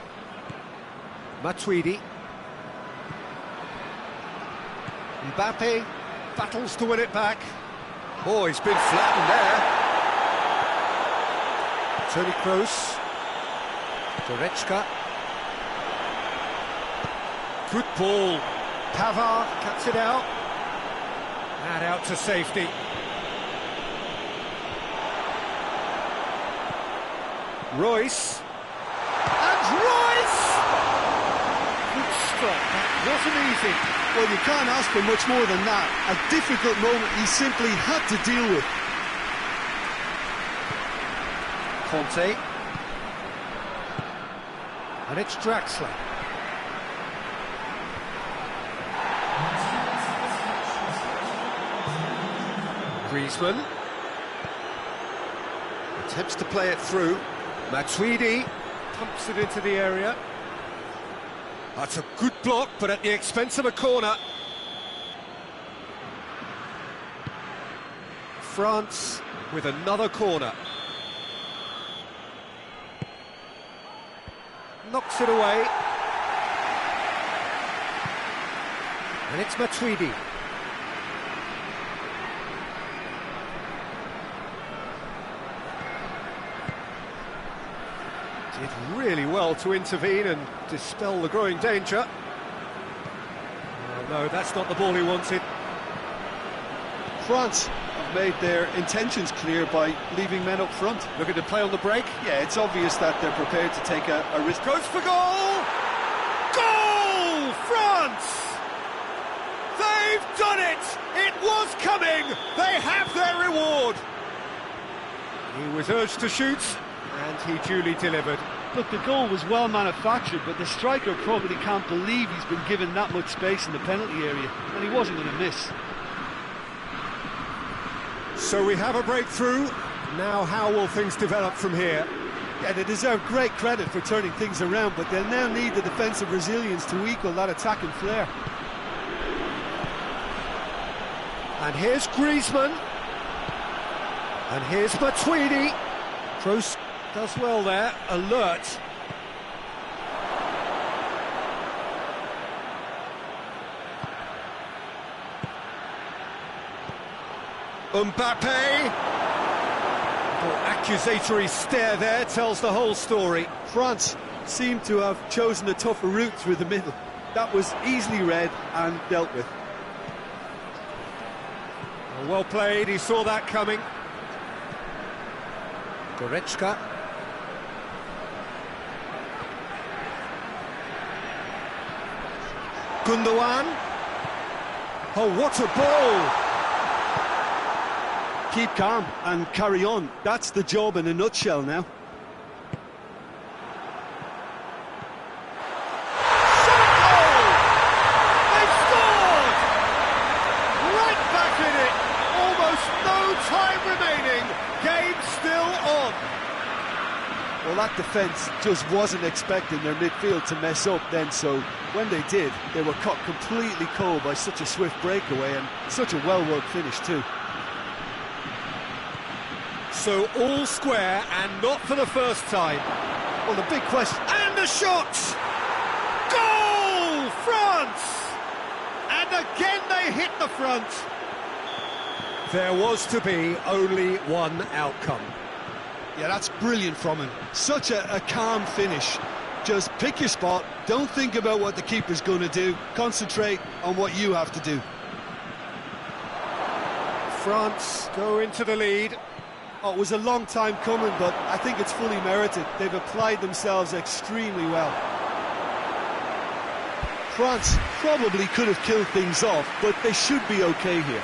Matuidi. Mbappe battles to win it back. Oh, he's been flattened there. Toni Kroos. Goretzka. Good ball. Pavard cuts it out. And out to safety. Royce. And Royce! Good strike. That wasn't easy. Well, you can't ask for much more than that. A difficult moment he simply had to deal with. Conte. And it's Draxler. Griezmann. Attempts to play it through. Matuidi pumps it into the area. That's a good block, but at the expense of a corner. France with another corner. Knocks it away. And it's Matuidi. Did really well to intervene and dispel the growing danger. Oh, no, that's not the ball he wanted. France have made their intentions clear by leaving men up front. Looking to play on the break. Yeah, it's obvious that they're prepared to take a risk. Goes for goal! Goal! France! They've done it! It was coming! They have their reward! He was urged to shoot, and he duly delivered. Look, the goal was well manufactured, but the striker probably can't believe he's been given that much space in the penalty area, and he wasn't going to miss. So we have a breakthrough. Now how will things develop from here? Yeah, they deserve great credit for turning things around, but they'll now need the defensive resilience to equal that attacking flair. And here's Griezmann. And here's Matuidi. Kroos does well there, alert. Mbappe. Oh, accusatory stare there tells the whole story. France seemed to have chosen a tougher route through the middle. That was easily read and dealt with. Well played, he saw that coming. Goretzka. Gundogan. Oh, what a ball! Keep calm and carry on. That's the job in a nutshell now. Shot goal! They've scored! Right back in it. Almost no time remaining. Game still on. Well, that defence just wasn't expecting their midfield to mess up then, so when they did, they were caught completely cold by such a swift breakaway and such a well-worked finish too. So all square, and not for the first time. Well, the big question... And the shot! Goal! France! And again they hit the front. There was to be only one outcome. Yeah, that's brilliant from him. Such a calm finish. Just pick your spot, don't think about what the keeper's going to do, concentrate on what you have to do. France go into the lead. Oh, it was a long time coming, but I think it's fully merited. They've applied themselves extremely well. France probably could have killed things off, but they should be okay here.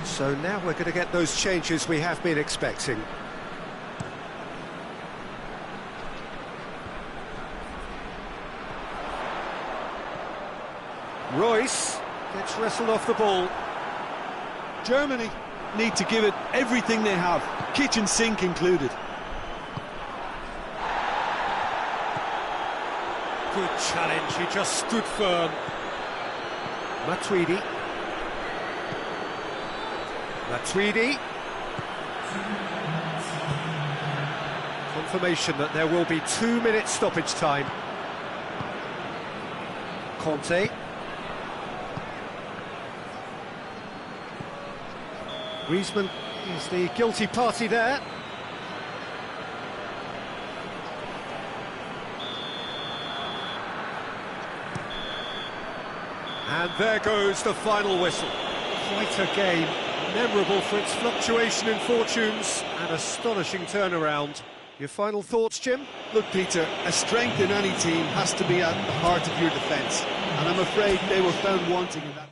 So now we're going to get those changes we have been expecting. Royce gets wrestled off the ball. Germany need to give it everything they have, kitchen sink included. Good challenge, he just stood firm. Matuidi. Confirmation that there will be 2 minutes stoppage time. Conte. Griezmann is the guilty party there. And there goes the final whistle. Quite a game. Memorable for its fluctuation in fortunes and astonishing turnaround. Your final thoughts, Jim? Look, Peter, a strength in any team has to be at the heart of your defence, and I'm afraid they were found wanting in that.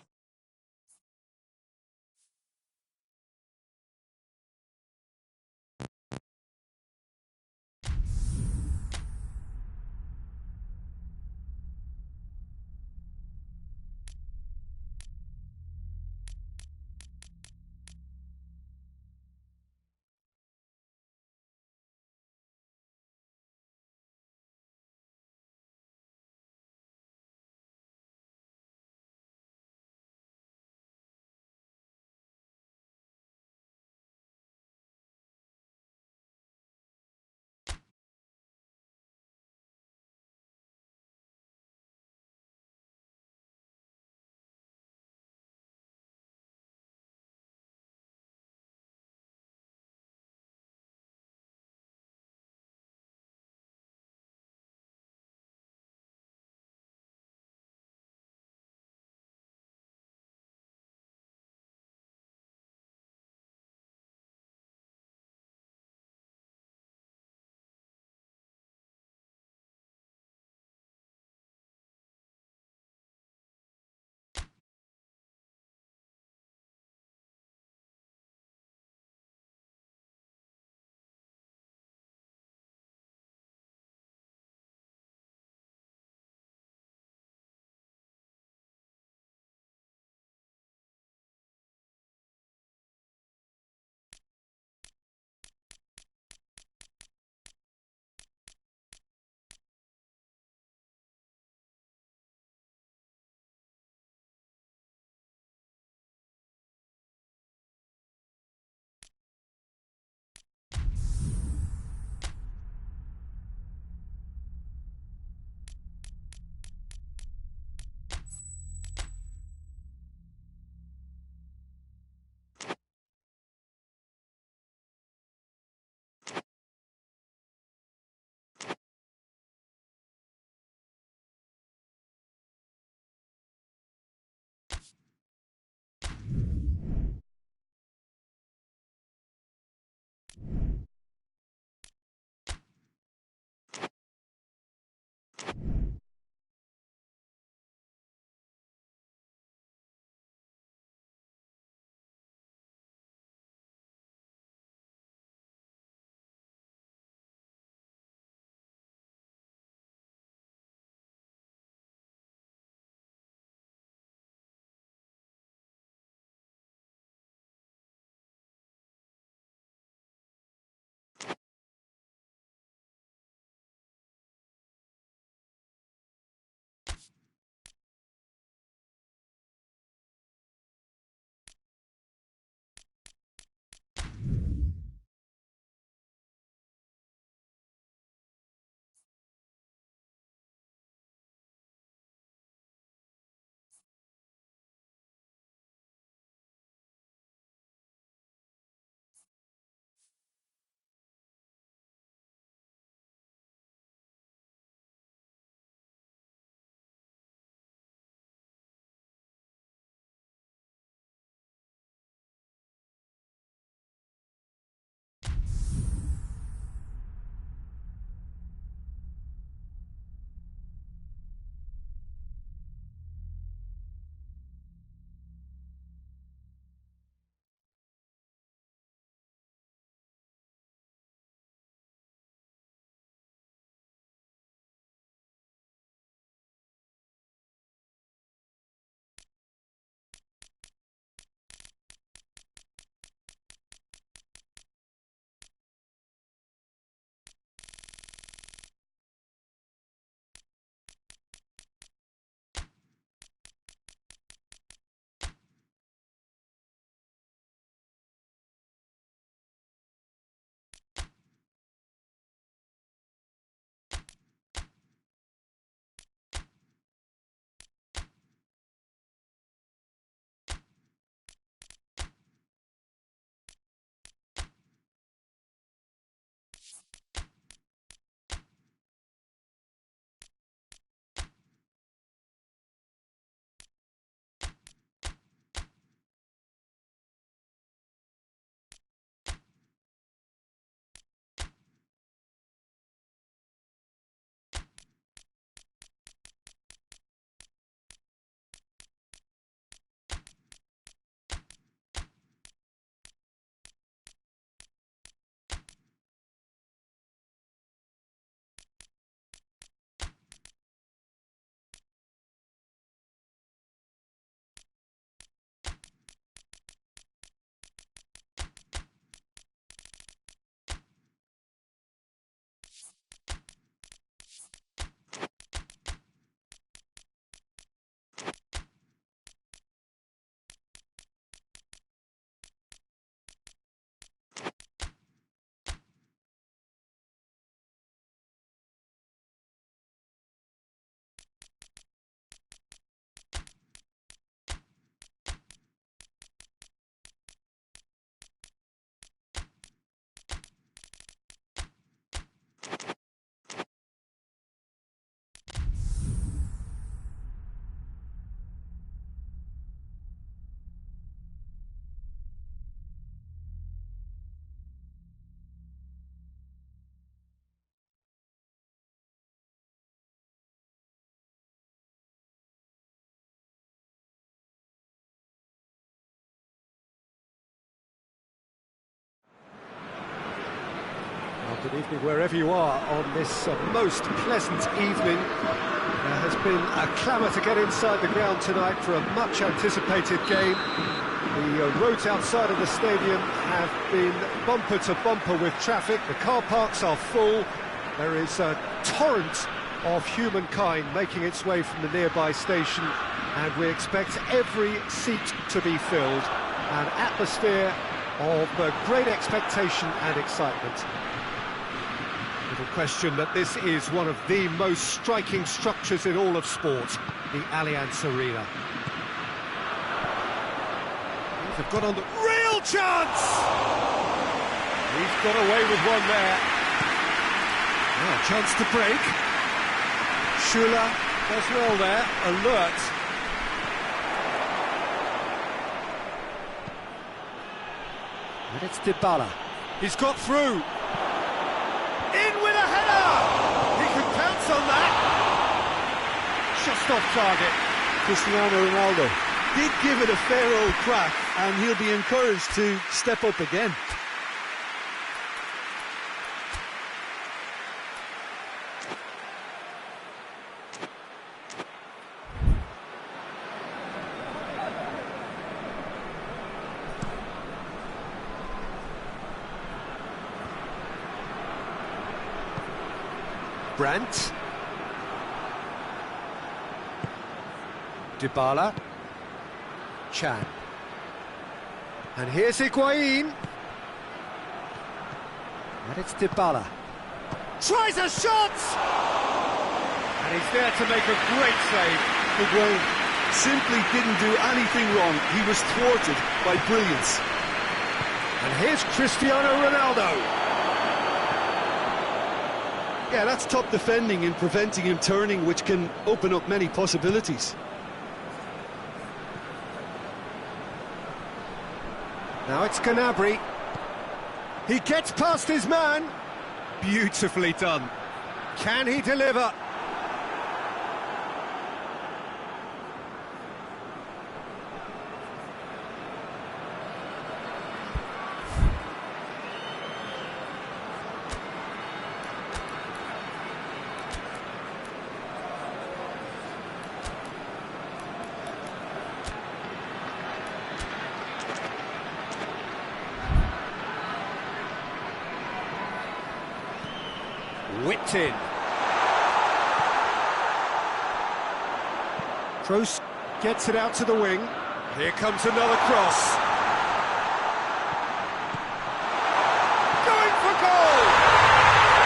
Good evening wherever you are on this most pleasant evening. There has been a clamour to get inside the ground tonight for a much anticipated game. The roads outside of the stadium have been bumper to bumper with traffic. The car parks are full. There is a torrent of humankind making its way from the nearby station, and we expect every seat to be filled. An atmosphere of great expectation and excitement. Little question that this is one of the most striking structures in all of sport, the Allianz Arena. They've got on the real chance! He's got away with one there. Now, chance to break. Schüller does well there, alert. And it's Dybala. He's got through. In with a header! He can pounce on that. Just off target. Cristiano Ronaldo did give it a fair old crack, and he'll be encouraged to step up again. Brandt. Dybala. Chan. And here's Higuain. And it's Dybala. Tries a shot! And he's there to make a great save. Higuain simply didn't do anything wrong. He was thwarted by brilliance. And here's Cristiano Ronaldo. Yeah, that's top defending and preventing him turning, which can open up many possibilities. Now it's Gnabry. He gets past his man. Beautifully done. Can he deliver? Whipped in. Kroos gets it out to the wing. Here comes another cross. Going for goal!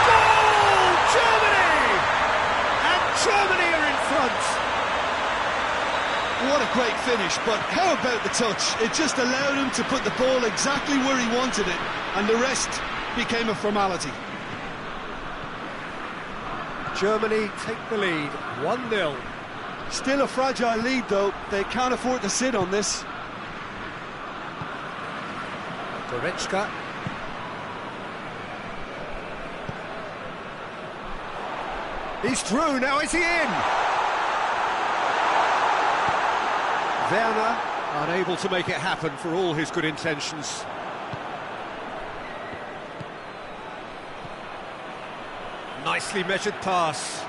Goal! Germany! And Germany are in front. What a great finish, but how about the touch? It just allowed him to put the ball exactly where he wanted it, and the rest became a formality. Germany take the lead, 1-0. Still a fragile lead, though. They can't afford to sit on this. Goretzka. He's through, now is he in? Werner unable to make it happen for all his good intentions. Nicely measured pass.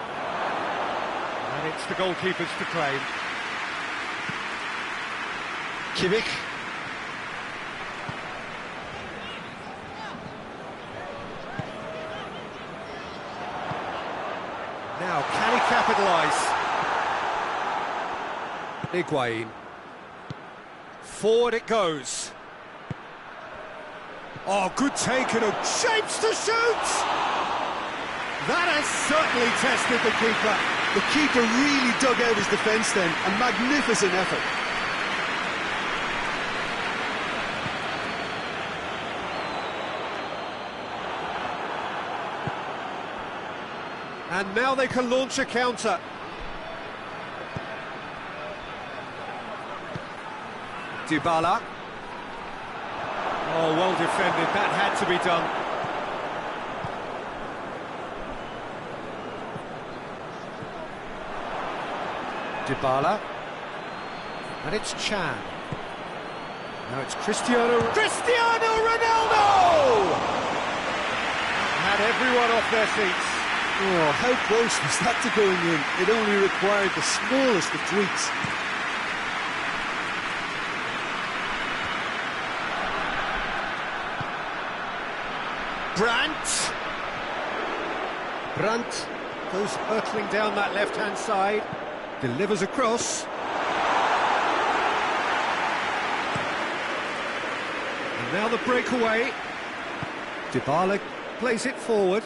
And it's the goalkeepers to claim. Kimmich. Now, can he capitalise? Higuain. Forward it goes. Oh, good take and a shapes to shoot! That has certainly tested the keeper. The keeper really dug out his defence then. A magnificent effort. And now they can launch a counter. Dybala. Oh, well defended. That had to be done. Dybala. And it's Chan. Now it's Cristiano Ronaldo! had everyone off their seats. Oh, how close was that to going in? It only required the smallest of tweaks. Brandt goes hurtling down that left-hand side, delivers across. And now the breakaway. Dybala plays it forward.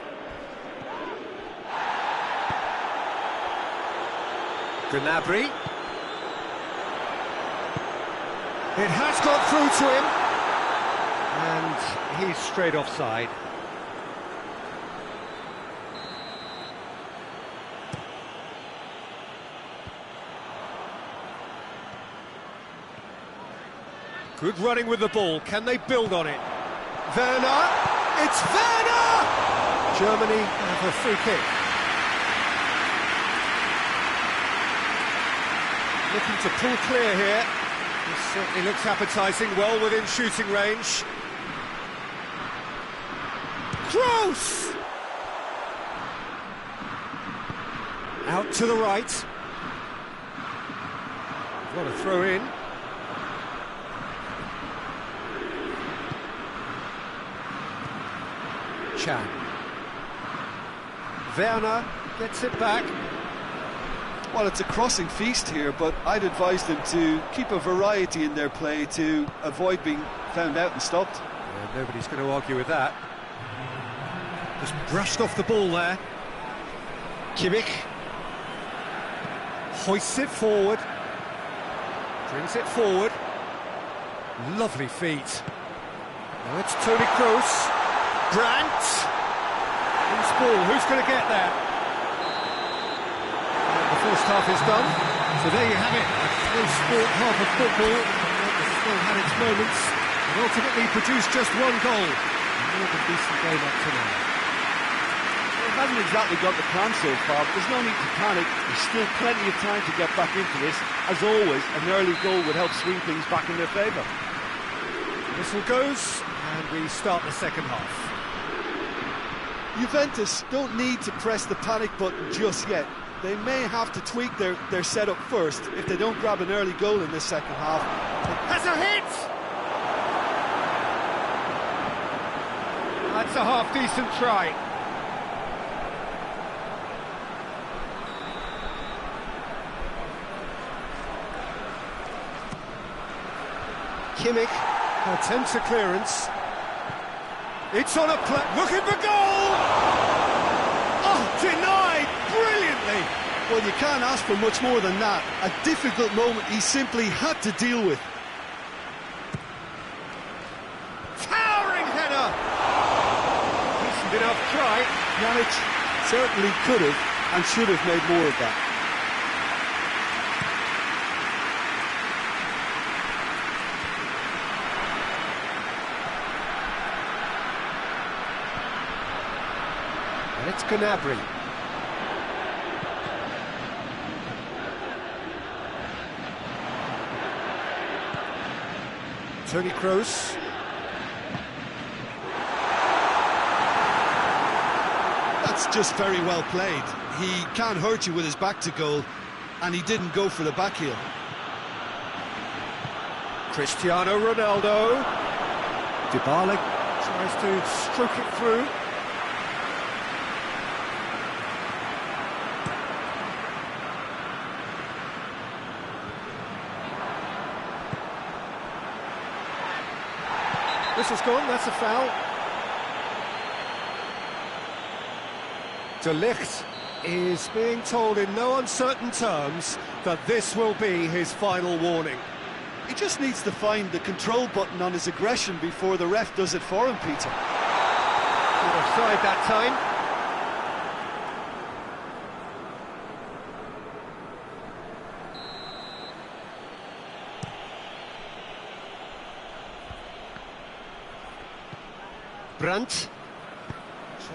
Gnabry. It has got through to him. And he's straight offside. Good running with the ball. Can they build on it? Werner! It's Werner! Germany have a free kick. Looking to pull clear here. This certainly looks appetising, well within shooting range. Kroos! Out to the right. Got a throw in. Chan. Werner gets it back. Well, it's a crossing feast here, but I'd advise them to keep a variety in their play to avoid being found out and stopped. Yeah, nobody's going to argue with that. Just brushed off the ball there. Kimmich hoists it forward. Brings it forward. Lovely feet. Now it's Toni Kroos. Brandt! Loose ball, who's going to get there? The first half is done, so there you have it. A close-sport half of football, that still had its moments, and ultimately produced just one goal. A more than decent game up to now. Well, it hasn't exactly got the plan so far, but there's no need to panic. There's still plenty of time to get back into this. As always, an early goal would help swing things back in their favour. Whistle goes, and we start the second half. Juventus don't need to press the panic button just yet. They may have to tweak their setup first if they don't grab an early goal in this second half. Has a hit! That's a half-decent try. Kimmich attempts a clearance. It's on a play, looking for goal! Oh, denied brilliantly! Well, you can't ask for much more than that. A difficult moment he simply had to deal with. Towering header! Decent enough try. Pjanic certainly could have and should have made more of that. And it's Gnabry. Toni Kroos. That's just very well played. He can't hurt you with his back to goal, and he didn't go for the back heel. Cristiano Ronaldo. Dybala tries to stroke it through. This has gone, that's a foul. De Ligt is being told in no uncertain terms that this will be his final warning. He just needs to find the control button on his aggression before the ref does it for him, Peter. Good offside that time. Brandt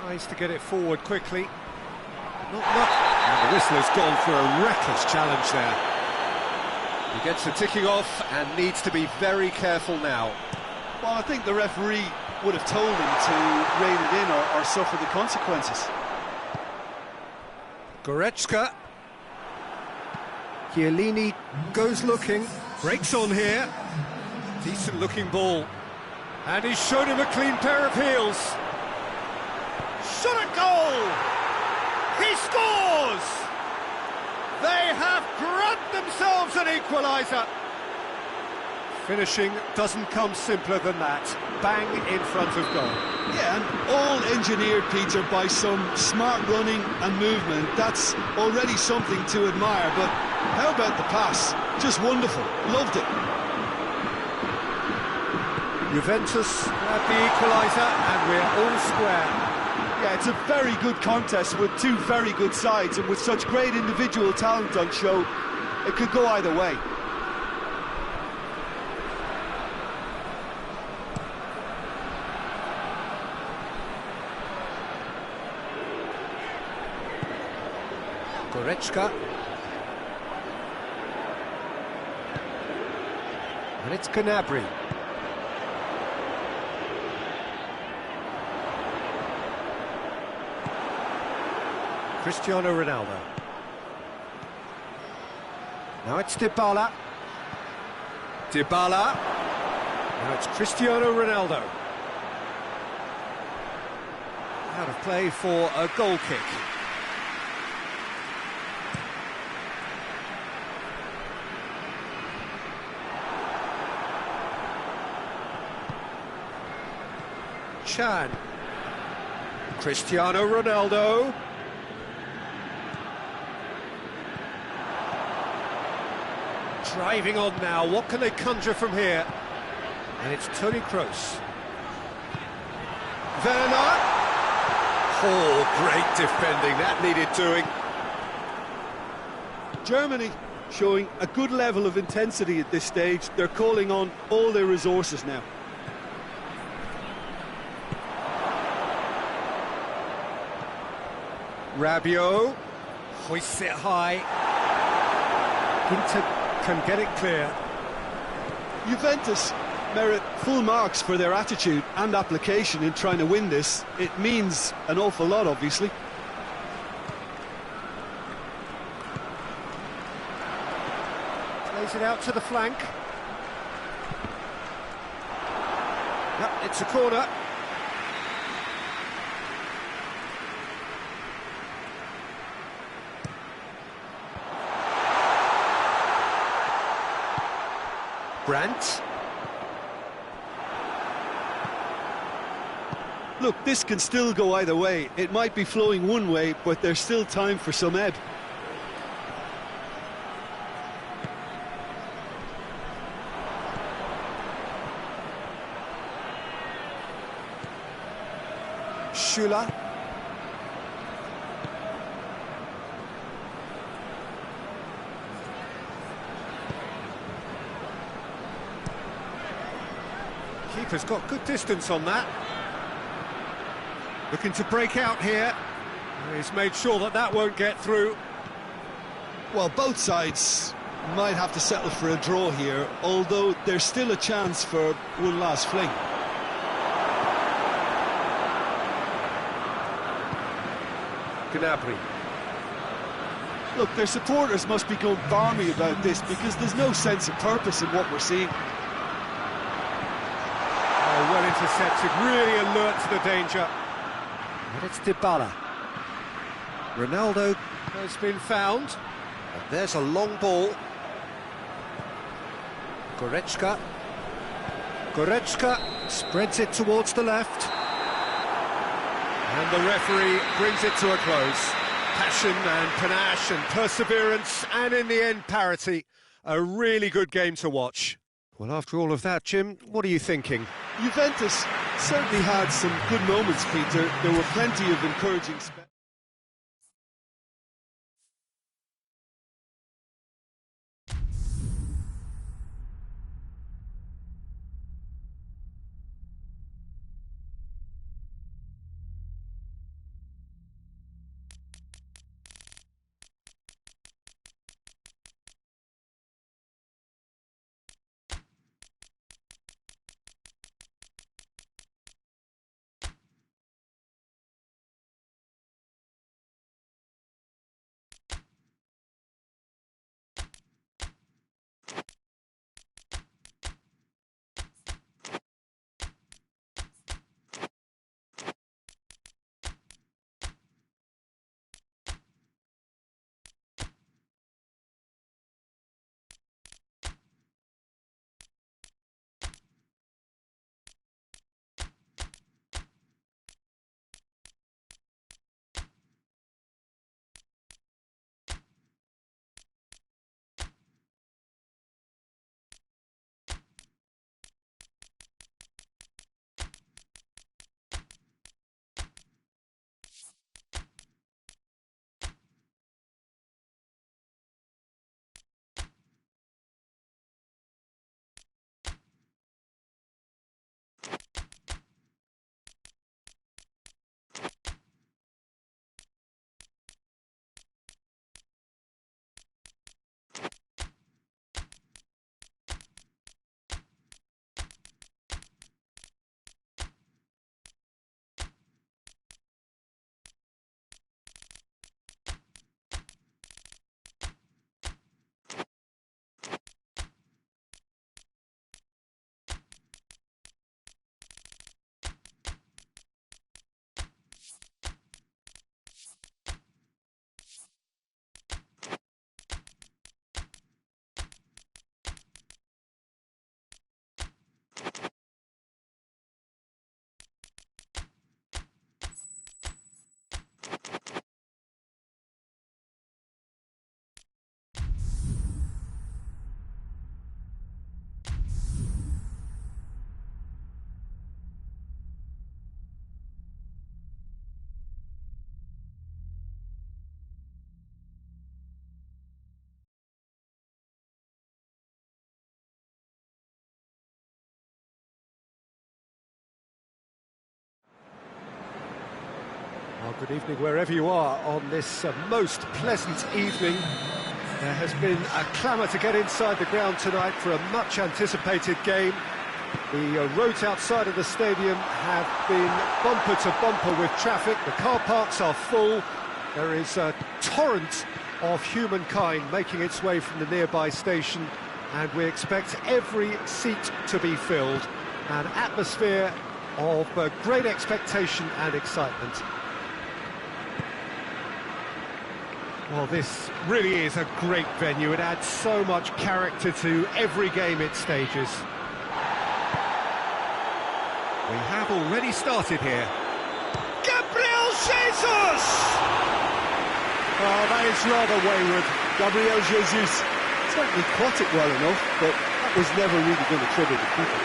tries to get it forward quickly. And the whistle has gone for a reckless challenge there. He gets the ticking off and needs to be very careful now. Well, I think the referee would have told him to rein it in or suffer the consequences. Goretzka. Chiellini goes looking, breaks on here. Decent looking ball. And he's shown him a clean pair of heels. Shot a goal! He scores! They have grabbed themselves an equaliser. Finishing doesn't come simpler than that. Bang in front of goal. Yeah, and all engineered, Peter, by some smart running and movement. That's already something to admire, but how about the pass? Just wonderful. Loved it. Juventus grab the equaliser and we're all square. Yeah, it's a very good contest with two very good sides, and with such great individual talent on show, it could go either way. Goretzka. And it's Gnabry. Cristiano Ronaldo. Now it's Dybala. Dybala. Now it's Cristiano Ronaldo. Out of play for a goal kick. Chan. Cristiano Ronaldo. Driving on now, what can they conjure from here? And it's Toni Kroos. Werner. Oh, great defending, that needed doing. Germany showing a good level of intensity at this stage. They're calling on all their resources now. Rabiot hoists it high. Inter can get it clear. Juventus merit full marks for their attitude and application in trying to win this. It means an awful lot, obviously. Plays it out to the flank. Yep, it's a corner. Brandt. Look, this can still go either way. It might be flowing one way, but there's still time for some ebb. Schüller. Keeper's got good distance on that. Looking to break out here. He's made sure that that won't get through. Well, both sides might have to settle for a draw here, although there's still a chance for one last fling. Gnabry. Look, their supporters must be going balmy about this, because there's no sense of purpose in what we're seeing. Oh, well intercepted, really alert to the danger. And it's Dybala. Ronaldo has been found. And there's a long ball. Goretzka. Goretzka spreads it towards the left. And the referee brings it to a close. Passion and panache and perseverance, and in the end, parity. A really good game to watch. Well, after all of that, Jim, what are you thinking? Juventus certainly had some good moments, Peter. There were plenty of encouraging Good evening wherever you are on this most pleasant evening. There has been a clamour to get inside the ground tonight for a much anticipated game. The roads outside of the stadium have been bumper to bumper with traffic. The car parks are full. There is a torrent of humankind making its way from the nearby station, and we expect every seat to be filled. An atmosphere of great expectation and excitement. Well, this really is a great venue. It adds so much character to every game it stages. We have already started here. Gabriel Jesus! Oh, that is rather wayward. Gabriel Jesus certainly caught it well enough, but that was never really going to trouble the keeper.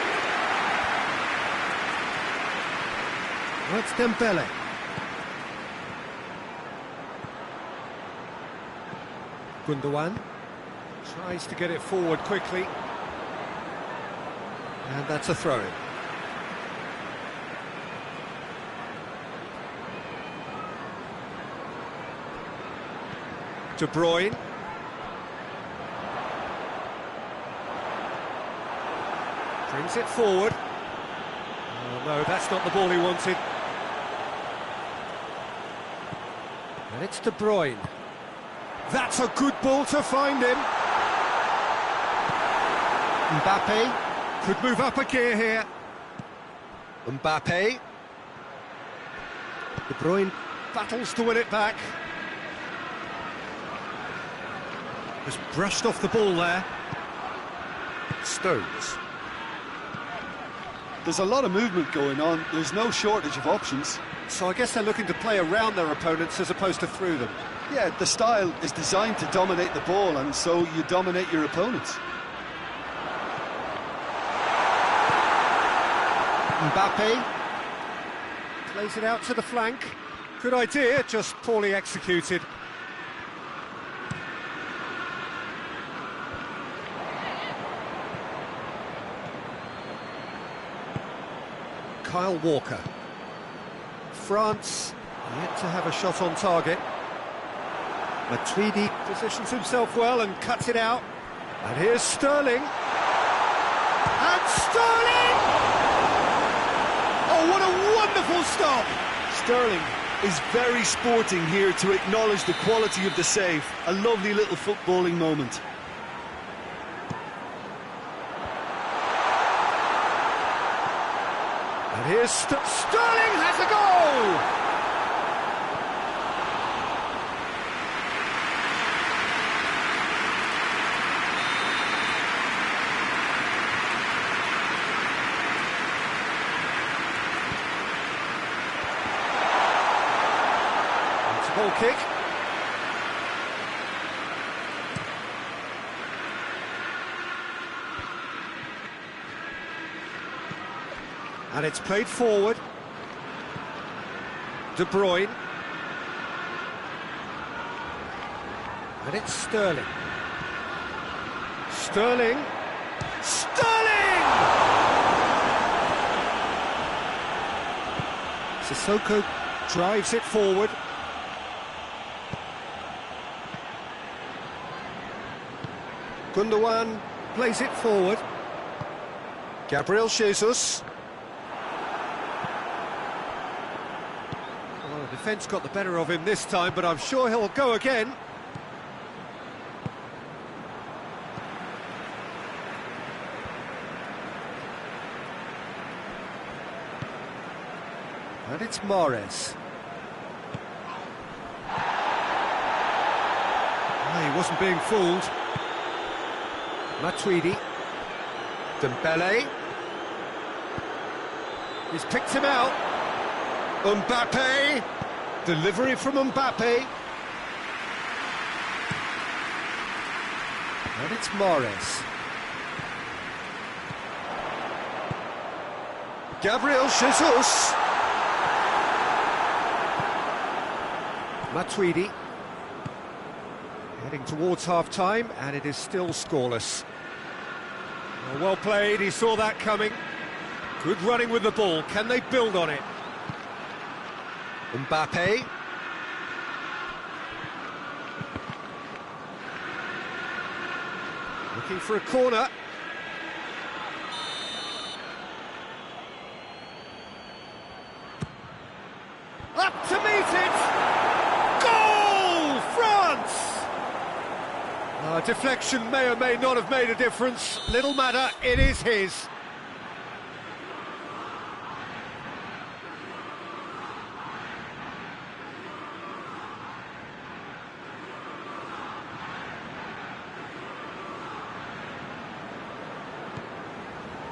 Well, it's Dembele. Gundogan tries to get it forward quickly, and that's a throw-in. De Bruyne. Brings it forward. Oh no, that's not the ball he wanted. And it's De Bruyne. That's a good ball to find him. Mbappe could move up a gear here. Mbappe. De Bruyne battles to win it back. Just brushed off the ball there. Stones. There's a lot of movement going on. There's no shortage of options. So I guess they're looking to play around their opponents as opposed to through them. Yeah, the style is designed to dominate the ball, and so you dominate your opponents. Mbappe plays it out to the flank. Good idea, just poorly executed. Kyle Walker. France yet to have a shot on target. Matuidi positions himself well and cuts it out. And here's Sterling. And Sterling! Oh, what a wonderful stop! Sterling is very sporting here to acknowledge the quality of the save. A lovely little footballing moment. And here's Sterling has a goal! Goal kick. And it's played forward. De Bruyne. And it's Sterling. Sterling. Sterling! Sissoko drives it forward. Gundogan plays it forward. Gabriel Jesus. Well, the defence got the better of him this time, but I'm sure he'll go again. And it's Mahrez. Oh, he wasn't being fooled. Matuidi. Dembele. He's picked him out. Mbappe. Delivery from Mbappe. And it's Mahrez. Gabriel Jesus. Matuidi. Heading towards half-time, and it is still scoreless. Well played, he saw that coming. Good running with the ball, can they build on it? Mbappe. looking for a corner. Up to meet it! Goal! France! Deflection may or may not have made a difference. Little matter, it is his.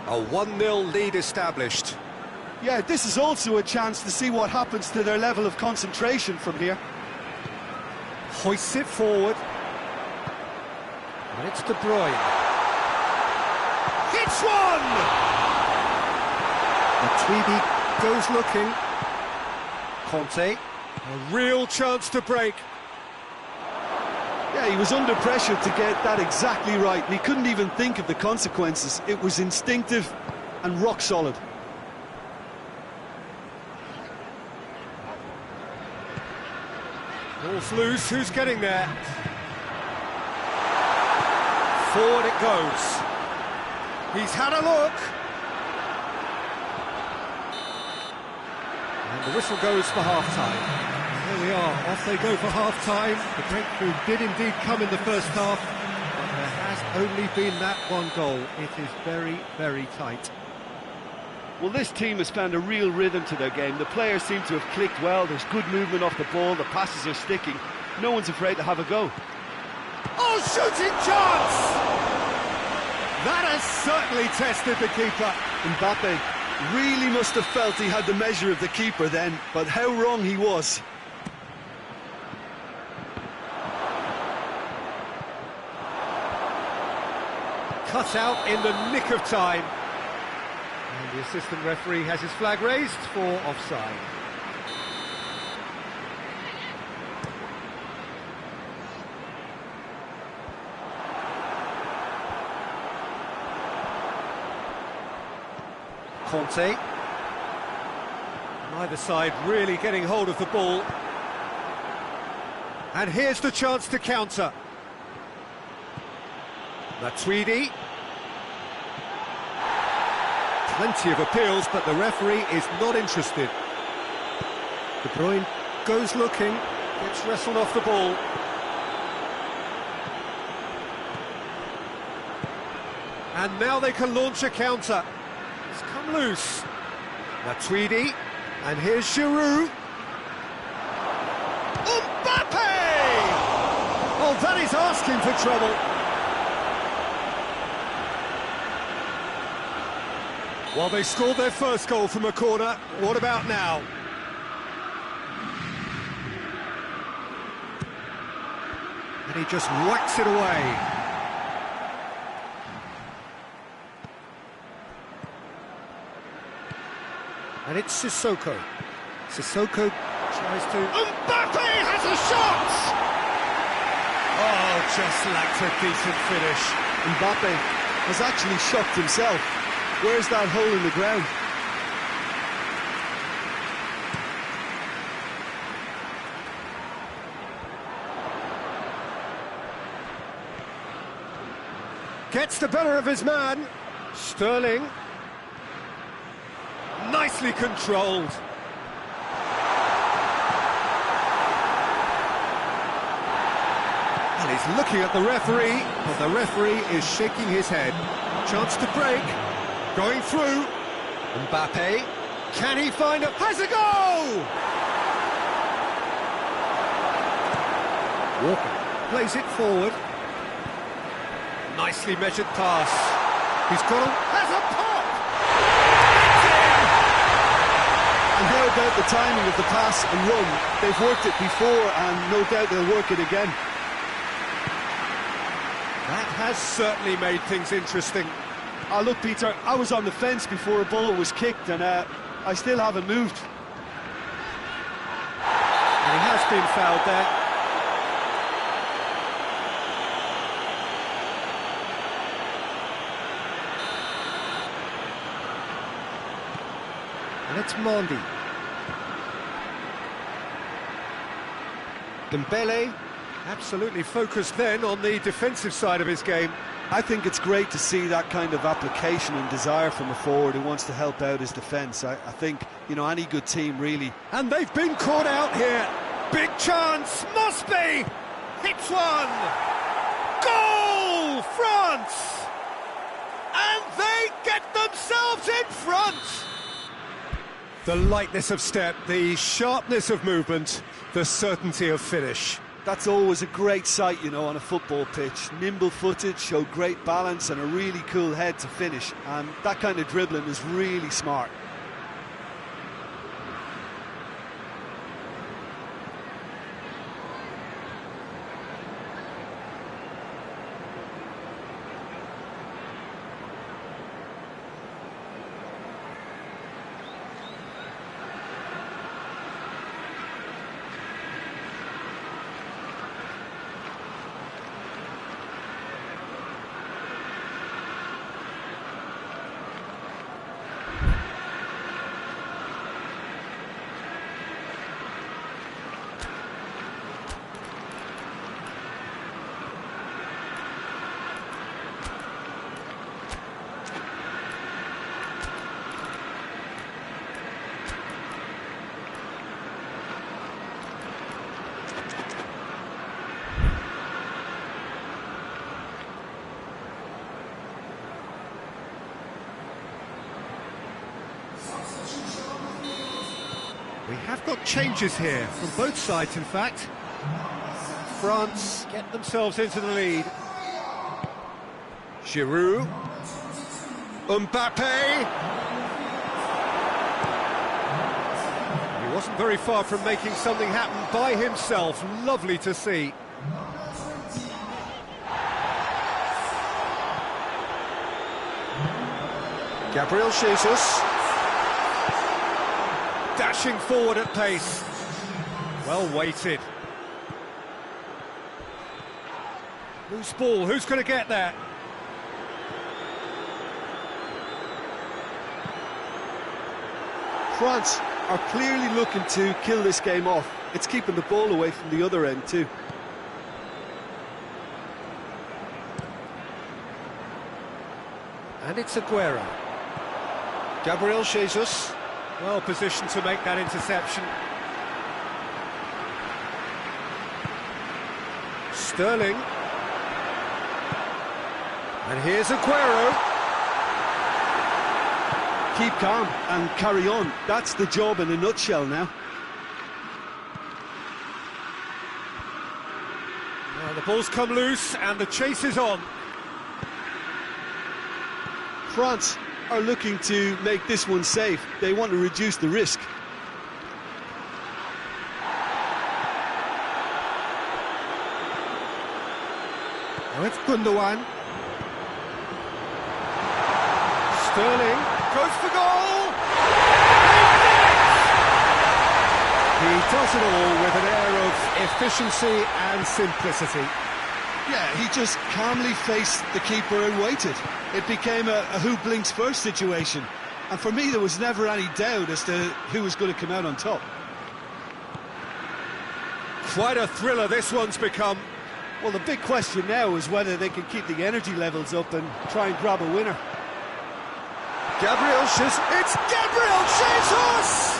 A 1-0 lead established. Yeah, this is also a chance to see what happens to their level of concentration from here. Hoists it forward. And it's De Bruyne. Hits one! Matuidi goes looking. Conte, a real chance to break. Yeah, he was under pressure to get that exactly right, and he couldn't even think of the consequences. It was instinctive and rock solid. Ball's loose, who's getting there? Forward it goes. He's had a look. And the whistle goes for half-time. There we are, off they go for half-time. The breakthrough did indeed come in the first half, but there has only been that one goal. It is very, very tight. Well, this team has found a real rhythm to their game. The players seem to have clicked well. There's good movement off the ball. The passes are sticking. No one's afraid to have a go. Oh, shooting chance! That has certainly tested the keeper. Mbappe really must have felt he had the measure of the keeper then, but how wrong he was. Cut out in the nick of time. And the assistant referee has his flag raised for offside. Conte. Neither side really getting hold of the ball. And here's the chance to counter. Matuidi. Plenty of appeals, but the referee is not interested. De Bruyne goes looking, gets wrestled off the ball. And now they can launch a counter. It's come loose. Matuidi, and here's Giroud. Mbappe! Oh, that is asking for trouble. Well, they scored their first goal from a corner. What about now? And he just whacks it away. And it's Sissoko. Sissoko tries to... Mbappe has a shot! Oh, just lacked a decent finish. Mbappe has actually shocked himself. Where's that hole in the ground? Gets the better of his man. Sterling. Nicely controlled. And he's looking at the referee, but the referee is shaking his head. Chance to break. Going through. Mbappe. Can he find a... Has a goal! Walker plays it forward. Nicely measured pass. He's got a... Has a pop! And how about the timing of the pass and run? They've worked it before and no doubt they'll work it again. That has certainly made things interesting. Oh, look, Peter, I was on the fence before a ball was kicked and I still haven't moved. And he has been fouled there. And it's Mondi. Dembele, absolutely focused then on the defensive side of his game. I think it's great to see that kind of application and desire from a forward who wants to help out his defence. I think, you know, any good team really... And they've been caught out here. Big chance, must be! Hits one! Goal, France! And they get themselves in front! The lightness of step, the sharpness of movement, the certainty of finish. That's always a great sight, you know, on a football pitch. Nimble-footed, showed great balance and a really cool head to finish. And that kind of dribbling is really smart. We have got changes here, from both sides in fact. France get themselves into the lead. Giroud. Mbappe. He wasn't very far from making something happen by himself. Lovely to see. Gabriel Jesus. Dashing forward at pace. Well weighted. Loose ball, who's going to get there? France are clearly looking to kill this game off. It's keeping the ball away from the other end too. And it's Aguero. Gabriel Jesus. Well positioned to make that interception. Sterling. And here's Aguero. Keep calm and carry on. That's the job in a nutshell now. Well, the ball's come loose and the chase is on. France are looking to make this one safe. They want to reduce the risk. Now it's Gundogan. Sterling goes for goal! He does it all with an air of efficiency and simplicity. Yeah, he just calmly faced the keeper and waited. It became a who blinks first situation. And for me, there was never any doubt as to who was going to come out on top. Quite a thriller this one's become. Well, the big question now is whether they can keep the energy levels up and try and grab a winner. Gabriel Jesus. It's Gabriel Jesus!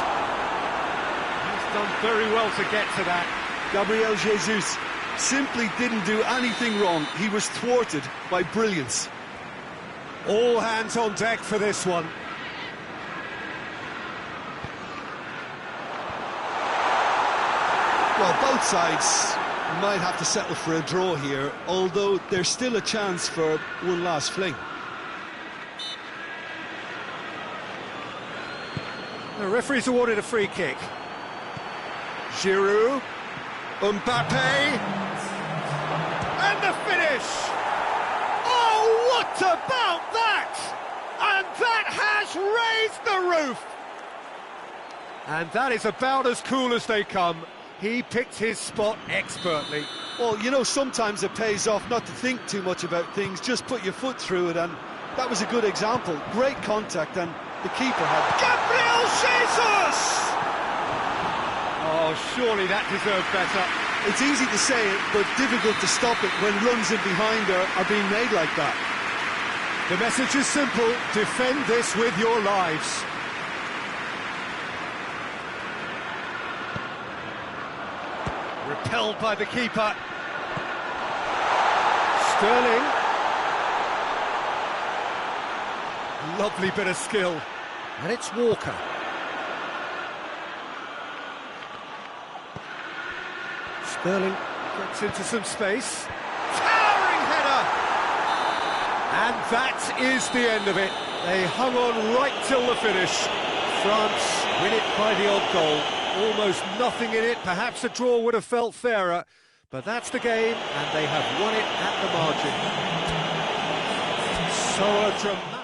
He's done very well to get to that. Gabriel Jesus simply didn't do anything wrong. He was thwarted by brilliance. All hands on deck for this one. Well, both sides might have to settle for a draw here, although there's still a chance for one last fling. The referee's awarded a free kick. Giroud. Mbappe. And the finish! Oh, what about that? And that has raised the roof! And that is about as cool as they come. He picked his spot expertly. Well, you know, sometimes it pays off not to think too much about things, just put your foot through it, and that was a good example. Great contact, and the keeper had... Gabriel Jesus! Oh, surely that deserved better. It's easy to say it, but difficult to stop it when runs in behind are being made like that. The message is simple: defend this with your lives. Repelled by the keeper. Sterling. Lovely bit of skill. And it's Walker. Sterling gets into some space. Towering header! And that is the end of it. They hung on right till the finish. France win it by the odd goal. Almost nothing in it. Perhaps a draw would have felt fairer. But that's the game, and they have won it at the margin. So a dramatic...